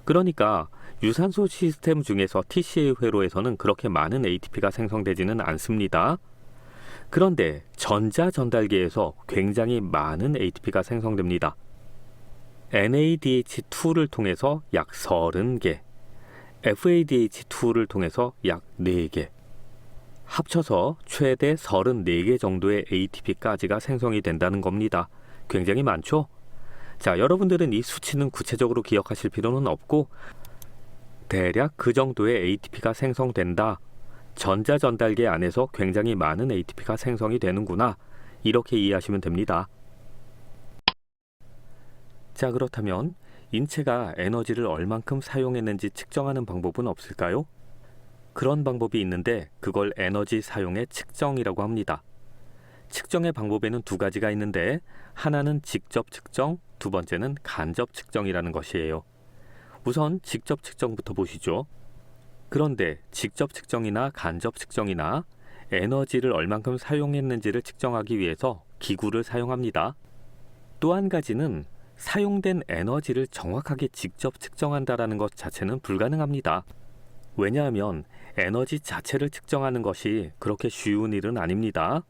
그러니까 유산소 시스템 중에서 TCA 회로에서는 그렇게 많은 ATP가 생성되지는 않습니다. 그런데 전자 전달계에서 굉장히 많은 ATP가 생성됩니다. NADH2를 통해서 약 30개, FADH2를 통해서 약 4개, 합쳐서 최대 34개 정도의 ATP까지가 생성이 된다는 겁니다. 굉장히 많죠? 자, 여러분들은 이 수치는 구체적으로 기억하실 필요는 없고 대략 그 정도의 ATP가 생성된다. 전자전달계 안에서 굉장히 많은 ATP가 생성이 되는구나. 이렇게 이해하시면 됩니다. 자, 그렇다면 인체가 에너지를 얼만큼 사용했는지 측정하는 방법은 없을까요? 그런 방법이 있는데 그걸 에너지 사용의 측정이라고 합니다. 측정의 방법에는 두 가지가 있는데 하나는 직접 측정, 두 번째는 간접 측정이라는 것이에요. 우선 직접 측정부터 보시죠. 그런데 직접 측정이나 간접 측정이나 에너지를 얼만큼 사용했는지를 측정하기 위해서 기구를 사용합니다. 또 한 가지는 사용된 에너지를 정확하게 직접 측정한다는 것 자체는 불가능합니다. 왜냐하면 에너지 자체를 측정하는 것이 그렇게 쉬운 일은 아닙니다.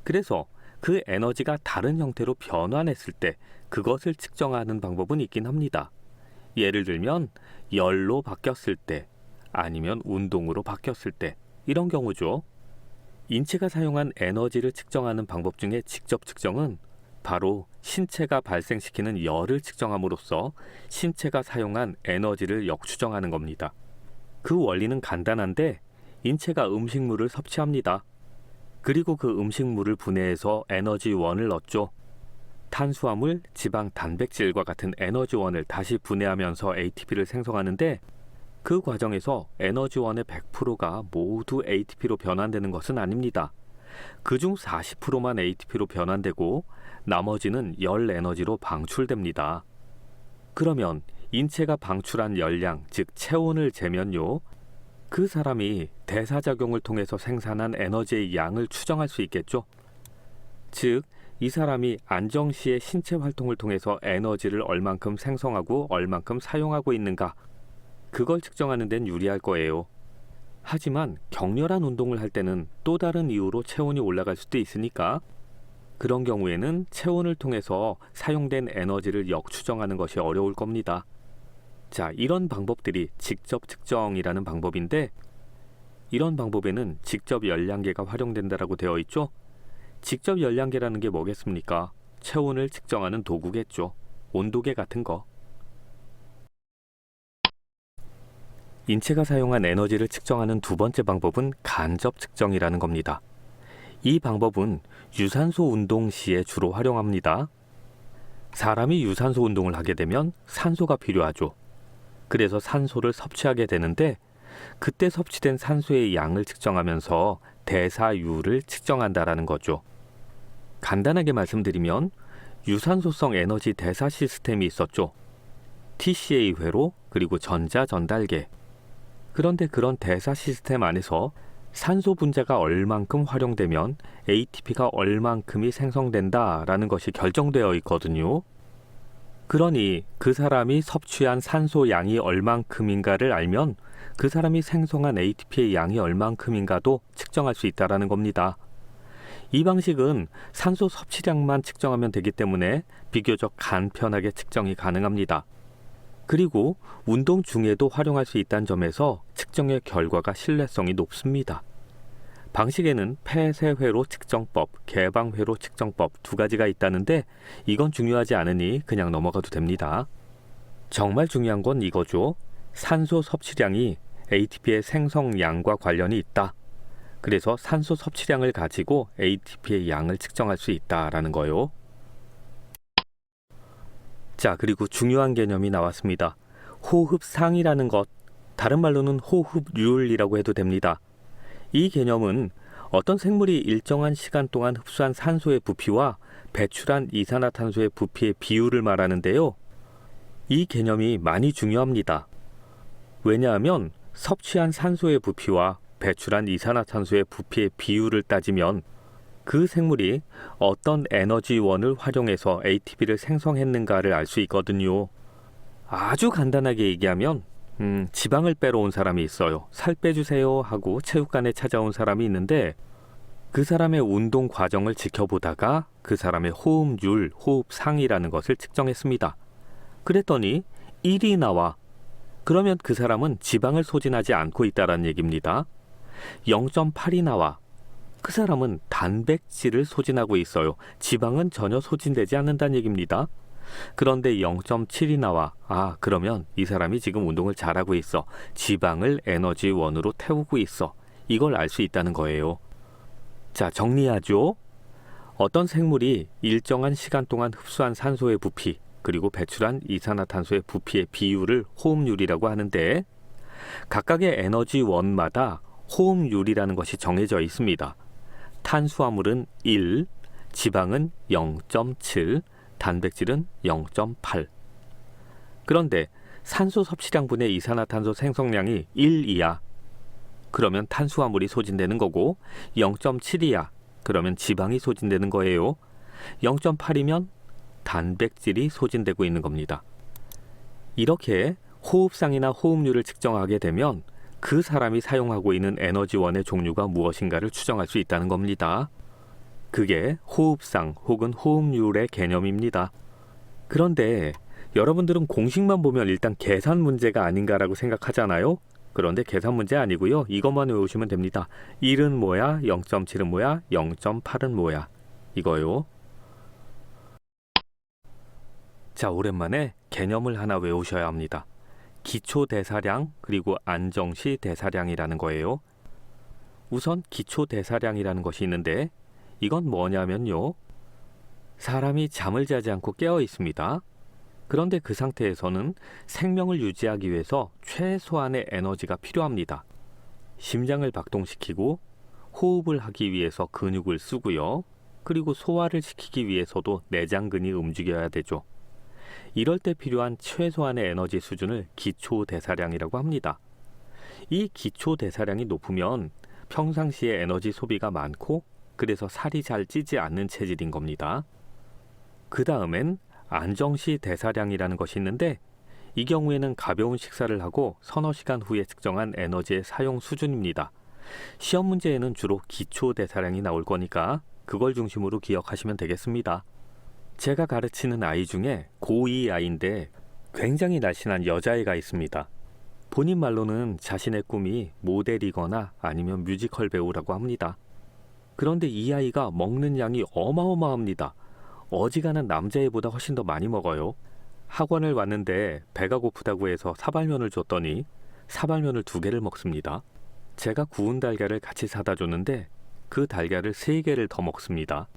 그래서 그 에너지가 다른 형태로 변환했을 때 그것을 측정하는 방법은 있긴 합니다. 예를 들면 열로 바뀌었을 때 아니면 운동으로 바뀌었을 때 이런 경우죠. 인체가 사용한 에너지를 측정하는 방법 중에 직접 측정은 바로 신체가 발생시키는 열을 측정함으로써 신체가 사용한 에너지를 역추정하는 겁니다. 그 원리는 간단한데 인체가 음식물을 섭취합니다. 그리고 그 음식물을 분해해서 에너지원을 얻죠. 탄수화물, 지방, 단백질과 같은 에너지원을 다시 분해하면서 ATP를 생성하는데 그 과정에서 에너지원의 100%가 모두 ATP로 변환되는 것은 아닙니다. 그중 40%만 ATP로 변환되고 나머지는 열 에너지로 방출됩니다. 그러면 인체가 방출한 열량, 즉 체온을 재면요. 그 사람이 대사작용을 통해서 생산한 에너지의 양을 추정할 수 있겠죠. 즉, 이 사람이 안정시의 신체 활동을 통해서 에너지를 얼만큼 생성하고 얼만큼 사용하고 있는가, 그걸 측정하는 데는 유리할 거예요. 하지만 격렬한 운동을 할 때는 또 다른 이유로 체온이 올라갈 수도 있으니까 그런 경우에는 체온을 통해서 사용된 에너지를 역추정하는 것이 어려울 겁니다. 자, 이런 방법들이 직접 측정이라는 방법인데 이런 방법에는 직접 열량계가 활용된다라고 되어 있죠. 직접 열량계라는 게 뭐겠습니까? 체온을 측정하는 도구겠죠. 온도계 같은 거. 인체가 사용한 에너지를 측정하는 두 번째 방법은 간접 측정이라는 겁니다. 이 방법은 유산소 운동 시에 주로 활용합니다. 사람이 유산소 운동을 하게 되면 산소가 필요하죠. 그래서 산소를 섭취하게 되는데 그때 섭취된 산소의 양을 측정하면서 대사율을 측정한다라는 거죠. 간단하게 말씀드리면 유산소성 에너지 대사 시스템이 있었죠. TCA 회로 그리고 전자전달계. 그런데 그런 대사 시스템 안에서 산소 분자가 얼만큼 활용되면 ATP가 얼만큼이 생성된다라는 것이 결정되어 있거든요. 그러니 그 사람이 섭취한 산소 양이 얼만큼인가를 알면 그 사람이 생성한 ATP의 양이 얼만큼인가도 측정할 수 있다는 겁니다. 이 방식은 산소 섭취량만 측정하면 되기 때문에 비교적 간편하게 측정이 가능합니다. 그리고 운동 중에도 활용할 수 있다는 점에서 측정의 결과가 신뢰성이 높습니다. 방식에는 폐쇄회로 측정법, 개방회로 측정법 두 가지가 있다는데 이건 중요하지 않으니 그냥 넘어가도 됩니다. 정말 중요한 건 이거죠. 산소 섭취량이 ATP의 생성량과 관련이 있다. 그래서 산소 섭취량을 가지고 ATP의 양을 측정할 수 있다라는 거요. 자, 그리고 중요한 개념이 나왔습니다. 호흡상이라는 것, 다른 말로는 호흡률이라고 해도 됩니다. 이 개념은 어떤 생물이 일정한 시간 동안 흡수한 산소의 부피와 배출한 이산화탄소의 부피의 비율을 말하는데요. 이 개념이 많이 중요합니다. 왜냐하면 섭취한 산소의 부피와 배출한 이산화탄소의 부피의 비율을 따지면 그 생물이 어떤 에너지원을 활용해서 ATP를 생성했는가를 알 수 있거든요. 아주 간단하게 얘기하면 지방을 빼러 온 사람이 있어요. 살 빼주세요 하고 체육관에 찾아온 사람이 있는데 그 사람의 운동 과정을 지켜보다가 그 사람의 호흡률, 호흡상이라는 것을 측정했습니다. 그랬더니 1이 나와. 그러면 그 사람은 지방을 소진하지 않고 있다는 얘기입니다. 0.8이 나와. 그 사람은 단백질을 소진하고 있어요. 지방은 전혀 소진되지 않는다는 얘기입니다. 그런데 0.7이 나와. 그러면 이 사람이 지금 운동을 잘하고 있어. 지방을 에너지원으로 태우고 있어. 이걸 알 수 있다는 거예요. 자, 정리하죠. 어떤 생물이 일정한 시간 동안 흡수한 산소의 부피, 그리고 배출한 이산화탄소의 부피의 비율을 호흡률이라고 하는데, 각각의 에너지원마다 호흡률이라는 것이 정해져 있습니다. 탄수화물은 1, 지방은 0.7, 단백질은 0.8. 그런데 산소 섭취량분의 이산화탄소 생성량이 1이야. 그러면 탄수화물이 소진되는 거고, 0.7이야. 그러면 지방이 소진되는 거예요. 0.8이면 단백질이 소진되고 있는 겁니다. 이렇게 호흡상이나 호흡률을 측정하게 되면 그 사람이 사용하고 있는 에너지원의 종류가 무엇인가를 추정할 수 있다는 겁니다. 그게 호흡상 혹은 호흡률의 개념입니다. 그런데 여러분들은 공식만 보면 일단 계산 문제가 아닌가라고 생각하잖아요. 그런데 계산 문제 아니고요. 이것만 외우시면 됩니다. 1은 뭐야? 0.7은 뭐야? 0.8은 뭐야? 이거요. 자, 오랜만에 개념을 하나 외우셔야 합니다. 기초대사량 그리고 안정시 대사량이라는 거예요. 우선 기초대사량이라는 것이 있는데 이건 뭐냐면요. 사람이 잠을 자지 않고 깨어 있습니다. 그런데 그 상태에서는 생명을 유지하기 위해서 최소한의 에너지가 필요합니다. 심장을 박동시키고 호흡을 하기 위해서 근육을 쓰고요. 그리고 소화를 시키기 위해서도 내장근이 움직여야 되죠. 이럴 때 필요한 최소한의 에너지 수준을 기초대사량이라고 합니다. 이 기초대사량이 높으면 평상시에 에너지 소비가 많고 그래서 살이 잘 찌지 않는 체질인 겁니다. 그 다음엔 안정시 대사량이라는 것이 있는데 이 경우에는 가벼운 식사를 하고 서너 시간 후에 측정한 에너지의 사용 수준입니다. 시험 문제에는 주로 기초대사량이 나올 거니까 그걸 중심으로 기억하시면 되겠습니다. 제가 가르치는 아이 중에 고2 아이인데 굉장히 날씬한 여자애가 있습니다. 본인 말로는 자신의 꿈이 모델이거나 아니면 뮤지컬 배우라고 합니다. 그런데 이 아이가 먹는 양이 어마어마합니다. 어지간한 남자애보다 훨씬 더 많이 먹어요. 학원을 왔는데 배가 고프다고 해서 사발면을 줬더니 사발면을 2개를 먹습니다. 제가 구운 달걀을 같이 사다 줬는데 그 달걀을 3개를 더 먹습니다.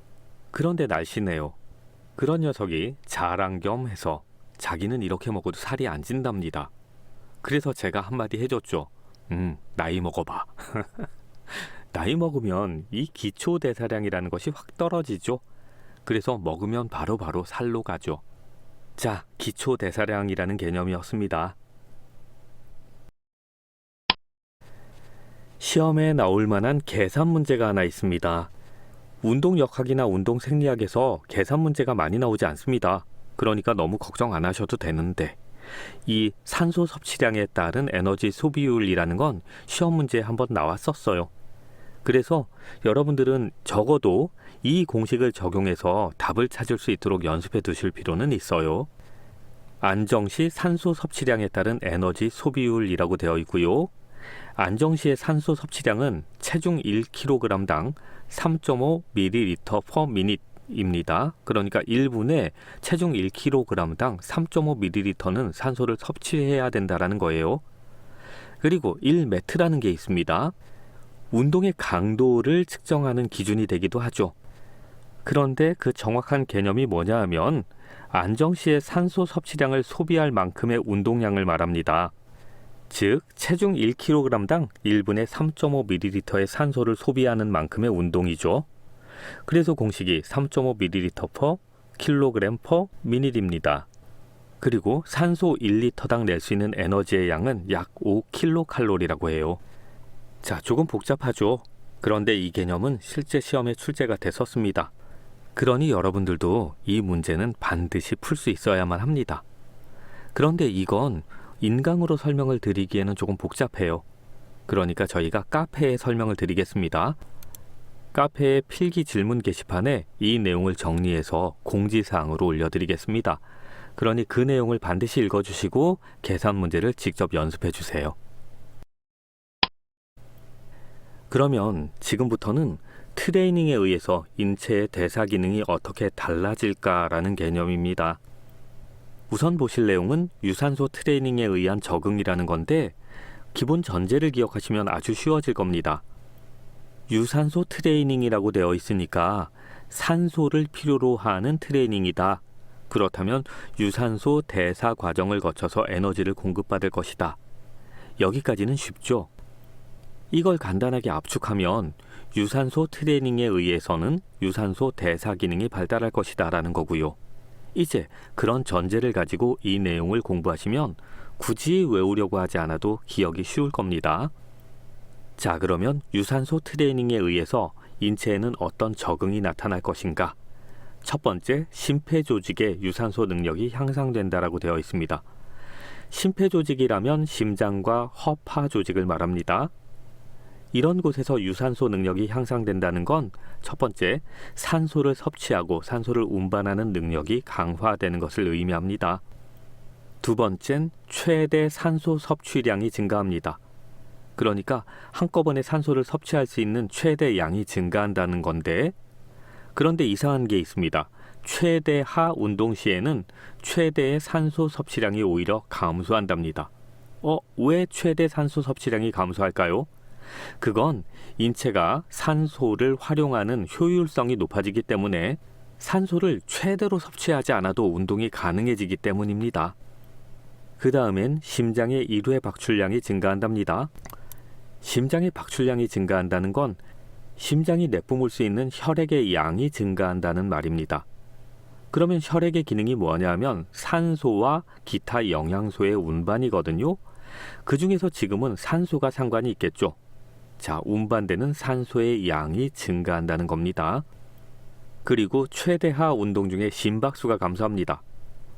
그런데 날씬해요. 그런 녀석이 자랑 겸 해서 자기는 이렇게 먹어도 살이 안 찐답니다. 그래서 제가 한마디 해줬죠. 나이 먹어봐. 나이 먹으면 이 기초대사량이라는 것이 확 떨어지죠. 그래서 먹으면 바로바로 살로 가죠. 자, 기초대사량이라는 개념이었습니다. 시험에 나올 만한 계산 문제가 하나 있습니다. 운동역학이나 운동생리학에서 계산 문제가 많이 나오지 않습니다. 그러니까 너무 걱정 안 하셔도 되는데 이 산소 섭취량에 따른 에너지 소비율이라는 건 시험 문제에 한번 나왔었어요. 그래서 여러분들은 적어도 이 공식을 적용해서 답을 찾을 수 있도록 연습해 두실 필요는 있어요. 안정시 산소 섭취량에 따른 에너지 소비율이라고 되어 있고요. 안정시의 산소 섭취량은 체중 1kg당 3.5ml/min입니다. 그러니까 1분에 체중 1kg당 3.5ml는 산소를 섭취해야 된다는 거예요. 그리고 1m라는 게 있습니다. 운동의 강도를 측정하는 기준이 되기도 하죠. 그런데 그 정확한 개념이 뭐냐 하면 안정시의 산소 섭취량을 소비할 만큼의 운동량을 말합니다. 즉 체중 1kg당 1분에 3.5ml의 산소를 소비하는 만큼의 운동이죠. 그래서 공식이 3.5ml/kg/min입니다. 그리고 산소 1리터당 낼 수 있는 에너지의 양은 약 5kcal라고 해요. 자, 조금 복잡하죠. 그런데 이 개념은 실제 시험에 출제가 됐었습니다. 그러니 여러분들도 이 문제는 반드시 풀 수 있어야만 합니다. 그런데 이건 인강으로 설명을 드리기에는 조금 복잡해요. 그러니까 저희가 카페에 설명을 드리겠습니다. 카페의 필기 질문 게시판에 이 내용을 정리해서 공지사항으로 올려드리겠습니다. 그러니 그 내용을 반드시 읽어주시고 계산 문제를 직접 연습해 주세요. 그러면 지금부터는 트레이닝에 의해서 인체의 대사 기능이 어떻게 달라질까라는 개념입니다. 우선 보실 내용은 유산소 트레이닝에 의한 적응이라는 건데 기본 전제를 기억하시면 아주 쉬워질 겁니다. 유산소 트레이닝이라고 되어 있으니까 산소를 필요로 하는 트레이닝이다. 그렇다면 유산소 대사 과정을 거쳐서 에너지를 공급받을 것이다. 여기까지는 쉽죠. 이걸 간단하게 압축하면 유산소 트레이닝에 의해서는 유산소 대사 기능이 발달할 것이다 라는 거고요. 이제 그런 전제를 가지고 이 내용을 공부하시면 굳이 외우려고 하지 않아도 기억이 쉬울 겁니다. 자, 그러면 유산소 트레이닝에 의해서 인체에는 어떤 적응이 나타날 것인가? 첫 번째, 심폐조직의 유산소 능력이 향상된다라고 되어 있습니다. 심폐조직이라면 심장과 허파 조직을 말합니다. 이런 곳에서 유산소 능력이 향상된다는 건 첫 번째, 산소를 섭취하고 산소를 운반하는 능력이 강화되는 것을 의미합니다. 두 번째는 최대 산소 섭취량이 증가합니다. 그러니까 한꺼번에 산소를 섭취할 수 있는 최대 양이 증가한다는 건데, 그런데 이상한 게 있습니다. 최대하 운동 시에는 최대의 산소 섭취량이 오히려 감소한답니다. 왜 최대 산소 섭취량이 감소할까요? 그건 인체가 산소를 활용하는 효율성이 높아지기 때문에 산소를 최대로 섭취하지 않아도 운동이 가능해지기 때문입니다. 그 다음엔 심장의 1회 박출량이 증가한답니다. 심장의 박출량이 증가한다는 건 심장이 내뿜을 수 있는 혈액의 양이 증가한다는 말입니다. 그러면 혈액의 기능이 뭐냐면 산소와 기타 영양소의 운반이거든요. 그 중에서 지금은 산소가 상관이 있겠죠. 자, 운반되는 산소의 양이 증가한다는 겁니다. 그리고 최대하 운동 중에 심박수가 감소합니다.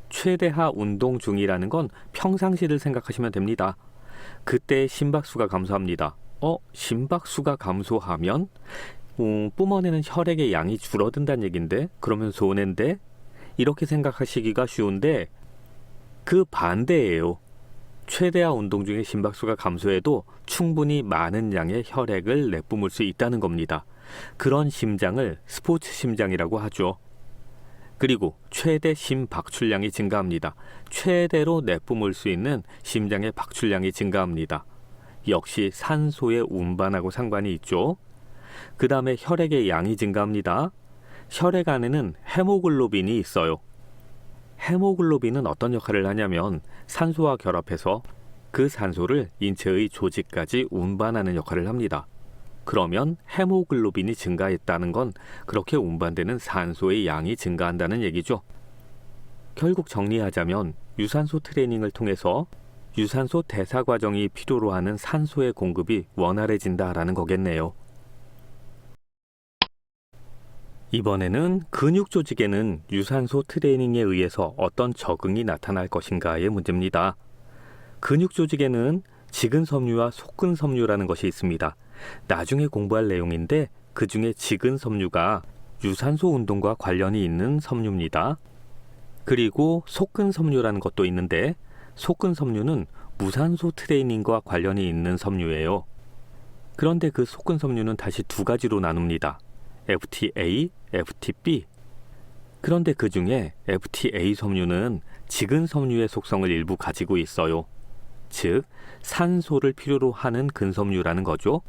최대하 운동 중이라는 건 평상시를 생각하시면 됩니다. 그때 심박수가 감소합니다. 심박수가 감소하면 뿜어내는 혈액의 양이 줄어든다는 얘긴데, 그러면 손해인데? 이렇게 생각하시기가 쉬운데 그 반대예요. 최대하 운동 중에 심박수가 감소해도 충분히 많은 양의 혈액을 내뿜을 수 있다는 겁니다. 그런 심장을 스포츠 심장이라고 하죠. 그리고 최대 심박출량이 증가합니다. 최대로 내뿜을 수 있는 심장의 박출량이 증가합니다. 역시 산소의 운반하고 상관이 있죠. 그 다음에 혈액의 양이 증가합니다. 혈액 안에는 헤모글로빈이 있어요. 헤모글로빈은 어떤 역할을 하냐면 산소와 결합해서 그 산소를 인체의 조직까지 운반하는 역할을 합니다. 그러면 헤모글로빈이 증가했다는 건 그렇게 운반되는 산소의 양이 증가한다는 얘기죠. 결국 정리하자면 유산소 트레이닝을 통해서 유산소 대사 과정이 필요로 하는 산소의 공급이 원활해진다라는 거겠네요. 이번에는 근육 조직에는 유산소 트레이닝에 의해서 어떤 적응이 나타날 것인가의 문제입니다. 근육 조직에는 지근섬유와 속근섬유라는 것이 있습니다. 나중에 공부할 내용인데 그 중에 지근섬유가 유산소 운동과 관련이 있는 섬유입니다. 그리고 속근섬유라는 것도 있는데 속근섬유는 무산소 트레이닝과 관련이 있는 섬유예요. 그런데 그 속근섬유는 다시 두 가지로 나눕니다. FTA, FTB. 그런데 그 중에 FTA 섬유는 지근섬유의 속성을 일부 가지고 있어요. 즉, 산소를 필요로 하는 근섬유라는 거죠.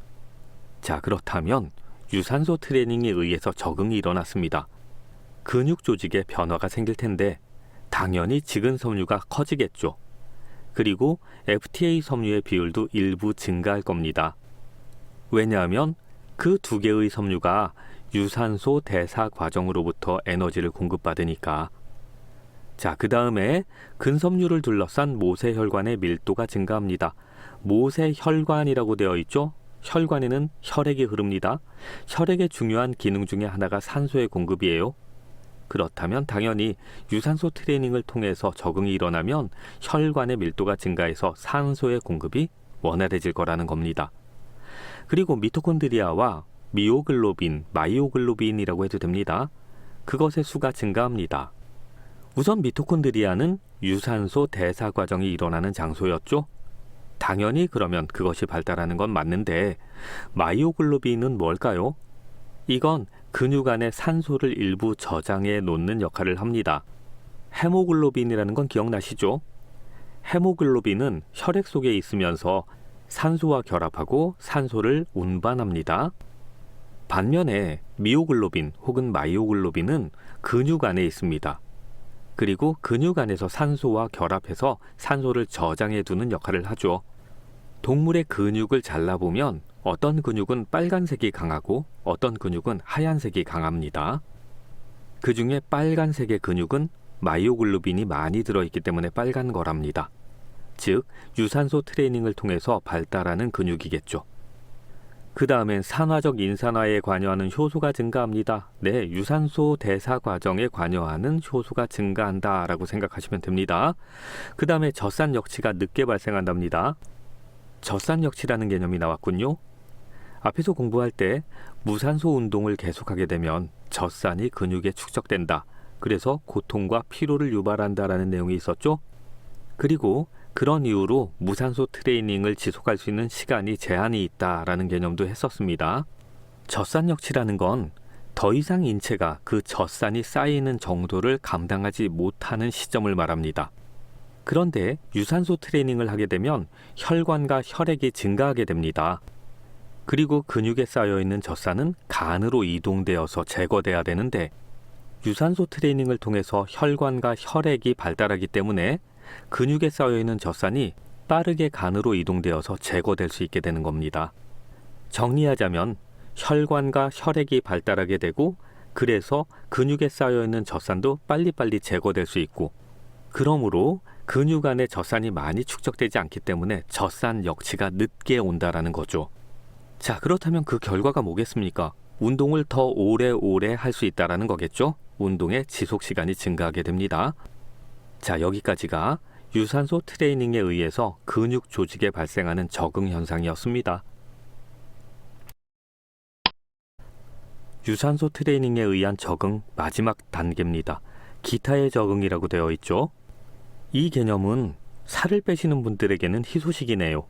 자, 그렇다면 유산소 트레이닝에 의해서 적응이 일어났습니다. 근육 조직에 변화가 생길 텐데 당연히 지근섬유가 커지겠죠. 그리고 FTA 섬유의 비율도 일부 증가할 겁니다. 왜냐하면 그 두 개의 섬유가 유산소 대사 과정으로부터 에너지를 공급받으니까. 자, 그 다음에 근섬유를 둘러싼 모세혈관의 밀도가 증가합니다. 모세혈관이라고 되어 있죠. 혈관에는 혈액이 흐릅니다. 혈액의 중요한 기능 중에 하나가 산소의 공급이에요. 그렇다면 당연히 유산소 트레이닝을 통해서 적응이 일어나면 혈관의 밀도가 증가해서 산소의 공급이 원활해질 거라는 겁니다. 그리고 미토콘드리아와 미오글로빈, 마이오글로빈이라고 해도 됩니다. 그것의 수가 증가합니다. 우선 미토콘드리아는 유산소 대사 과정이 일어나는 장소였죠. 당연히 그러면 그것이 발달하는 건 맞는데 마이오글로빈은 뭘까요? 이건 근육 안에 산소를 일부 저장해 놓는 역할을 합니다. 헤모글로빈이라는 건 기억나시죠? 헤모글로빈은 혈액 속에 있으면서 산소와 결합하고 산소를 운반합니다. 반면에 미오글로빈 혹은 마이오글로빈은 근육 안에 있습니다. 그리고 근육 안에서 산소와 결합해서 산소를 저장해 두는 역할을 하죠. 동물의 근육을 잘라보면 어떤 근육은 빨간색이 강하고 어떤 근육은 하얀색이 강합니다. 그 중에 빨간색의 근육은 마이오글로빈이 많이 들어있기 때문에 빨간 거랍니다. 즉, 유산소 트레이닝을 통해서 발달하는 근육이겠죠. 그 다음엔 산화적 인산화에 관여하는 효소가 증가합니다. 네, 유산소 대사 과정에 관여하는 효소가 증가한다 라고 생각하시면 됩니다. 그 다음에 젖산 역치가 늦게 발생한답니다. 젖산 역치라는 개념이 나왔군요. 앞에서 공부할 때 무산소 운동을 계속하게 되면 젖산이 근육에 축적된다. 그래서 고통과 피로를 유발한다라는 내용이 있었죠. 그리고 그런 이유로 무산소 트레이닝을 지속할 수 있는 시간이 제한이 있다라는 개념도 했었습니다. 젖산 역치라는 건 더 이상 인체가 그 젖산이 쌓이는 정도를 감당하지 못하는 시점을 말합니다. 그런데 유산소 트레이닝을 하게 되면 혈관과 혈액이 증가하게 됩니다. 그리고 근육에 쌓여있는 젖산은 간으로 이동되어서 제거돼야 되는데 유산소 트레이닝을 통해서 혈관과 혈액이 발달하기 때문에 근육에 쌓여있는 젖산이 빠르게 간으로 이동되어서 제거될 수 있게 되는 겁니다. 정리하자면 혈관과 혈액이 발달하게 되고 그래서 근육에 쌓여있는 젖산도 빨리빨리 제거될 수 있고 그러므로 근육 안에 젖산이 많이 축적되지 않기 때문에 젖산 역치가 늦게 온다라는 거죠. 자, 그렇다면 그 결과가 뭐겠습니까? 운동을 더 오래오래 할 수 있다라는 거겠죠? 운동의 지속 시간이 증가하게 됩니다. 자, 여기까지가 유산소 트레이닝에 의해서 근육 조직에 발생하는 적응 현상이었습니다. 유산소 트레이닝에 의한 적응 마지막 단계입니다. 기타의 적응이라고 되어 있죠. 이 개념은 살을 빼시는 분들에게는 희소식이네요.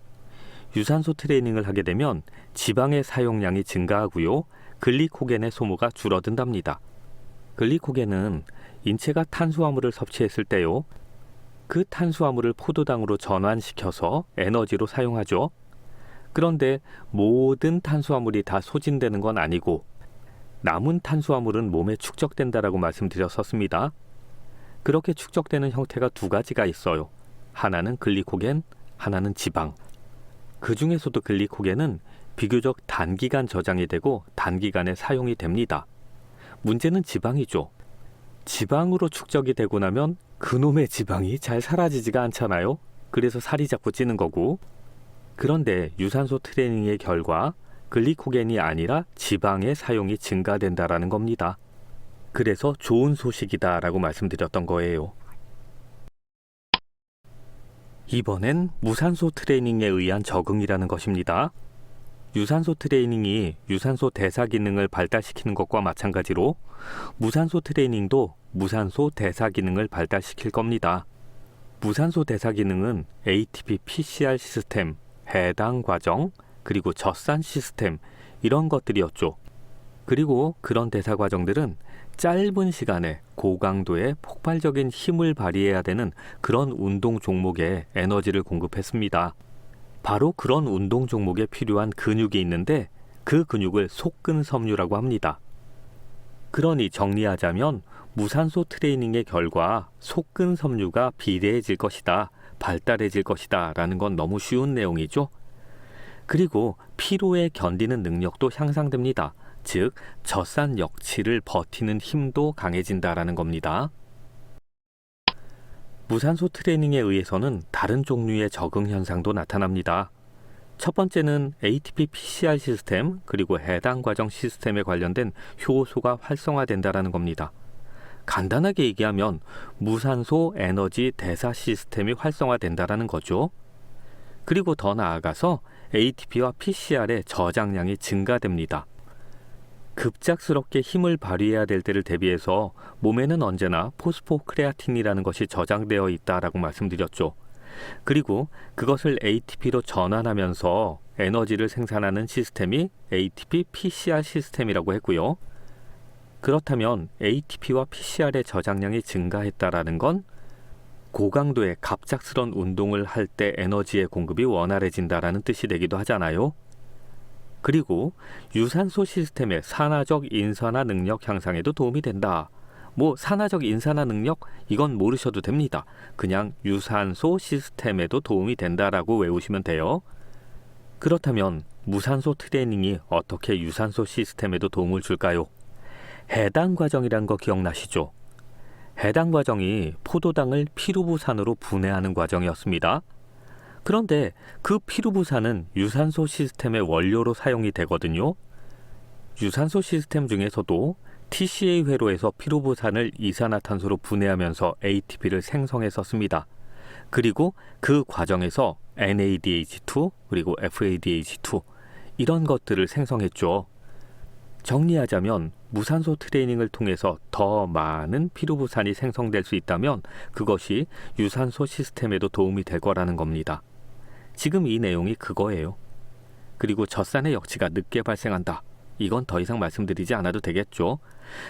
유산소 트레이닝을 하게 되면 지방의 사용량이 증가하고요. 글리코겐의 소모가 줄어든답니다. 글리코겐은 인체가 탄수화물을 섭취했을 때요. 그 탄수화물을 포도당으로 전환시켜서 에너지로 사용하죠. 그런데 모든 탄수화물이 다 소진되는 건 아니고 남은 탄수화물은 몸에 축적된다라고 말씀드렸었습니다. 그렇게 축적되는 형태가 두 가지가 있어요. 하나는 글리코겐, 하나는 지방. 그 중에서도 글리코겐은 비교적 단기간 저장이 되고 단기간에 사용이 됩니다. 문제는 지방이죠. 지방으로 축적이 되고 나면 그놈의 지방이 잘 사라지지가 않잖아요. 그래서 살이 자꾸 찌는 거고. 그런데 유산소 트레이닝의 결과 글리코겐이 아니라 지방의 사용이 증가된다라는 겁니다. 그래서 좋은 소식이다라고 말씀드렸던 거예요. 이번엔 무산소 트레이닝에 의한 적응이라는 것입니다. 유산소 트레이닝이 유산소 대사 기능을 발달시키는 것과 마찬가지로 무산소 트레이닝도 무산소 대사 기능을 발달시킬 겁니다. 무산소 대사 기능은 ATP-PCR 시스템, 해당 과정, 그리고 젖산 시스템 이런 것들이었죠. 그리고 그런 대사 과정들은 짧은 시간에 고강도의 폭발적인 힘을 발휘해야 되는 그런 운동 종목에 에너지를 공급했습니다. 바로 그런 운동 종목에 필요한 근육이 있는데 그 근육을 속근섬유라고 합니다. 그러니 정리하자면 무산소 트레이닝의 결과 속근섬유가 비대해질 것이다, 발달해질 것이다 라는 건 너무 쉬운 내용이죠. 그리고 피로에 견디는 능력도 향상됩니다. 즉, 젖산 역치를 버티는 힘도 강해진다라는 겁니다. 무산소 트레이닝에 의해서는 다른 종류의 적응 현상도 나타납니다. 첫 번째는 ATP-PCR 시스템 그리고 해당 과정 시스템에 관련된 효소가 활성화된다라는 겁니다. 간단하게 얘기하면 무산소 에너지 대사 시스템이 활성화된다라는 거죠. 그리고 더 나아가서 ATP와 PCR의 저장량이 증가됩니다. 급작스럽게 힘을 발휘해야 될 때를 대비해서 몸에는 언제나 포스포크레아틴이라는 것이 저장되어 있다라고 말씀드렸죠. 그리고 그것을 ATP로 전환하면서 에너지를 생산하는 시스템이 ATP PCR 시스템이라고 했고요. 그렇다면 ATP와 PCR의 저장량이 증가했다라는 건 고강도의 갑작스런 운동을 할 때 에너지의 공급이 원활해진다라는 뜻이 되기도 하잖아요. 그리고 유산소 시스템의 산화적 인산화 능력 향상에도 도움이 된다. 산화적 인산화 능력 이건 모르셔도 됩니다. 그냥 유산소 시스템에도 도움이 된다라고 외우시면 돼요. 그렇다면 무산소 트레이닝이 어떻게 유산소 시스템에도 도움을 줄까요? 해당 과정이란 거 기억나시죠? 해당 과정이 포도당을 피루부산으로 분해하는 과정이었습니다. 그런데 그 피루부산은 유산소 시스템의 원료로 사용이 되거든요. 유산소 시스템 중에서도 TCA 회로에서 피루부산을 이산화탄소로 분해하면서 ATP를 생성해서 씁니다. 그리고 그 과정에서 NADH2 그리고 FADH2 이런 것들을 생성했죠. 정리하자면 무산소 트레이닝을 통해서 더 많은 피루부산이 생성될 수 있다면 그것이 유산소 시스템에도 도움이 될 거라는 겁니다. 지금 이 내용이 그거예요. 그리고 젖산의 역치가 늦게 발생한다. 이건 더 이상 말씀드리지 않아도 되겠죠.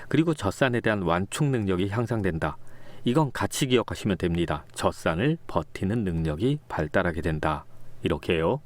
그리고 젖산에 대한 완충 능력이 향상된다. 이건 같이 기억하시면 됩니다. 젖산을 버티는 능력이 발달하게 된다. 이렇게요.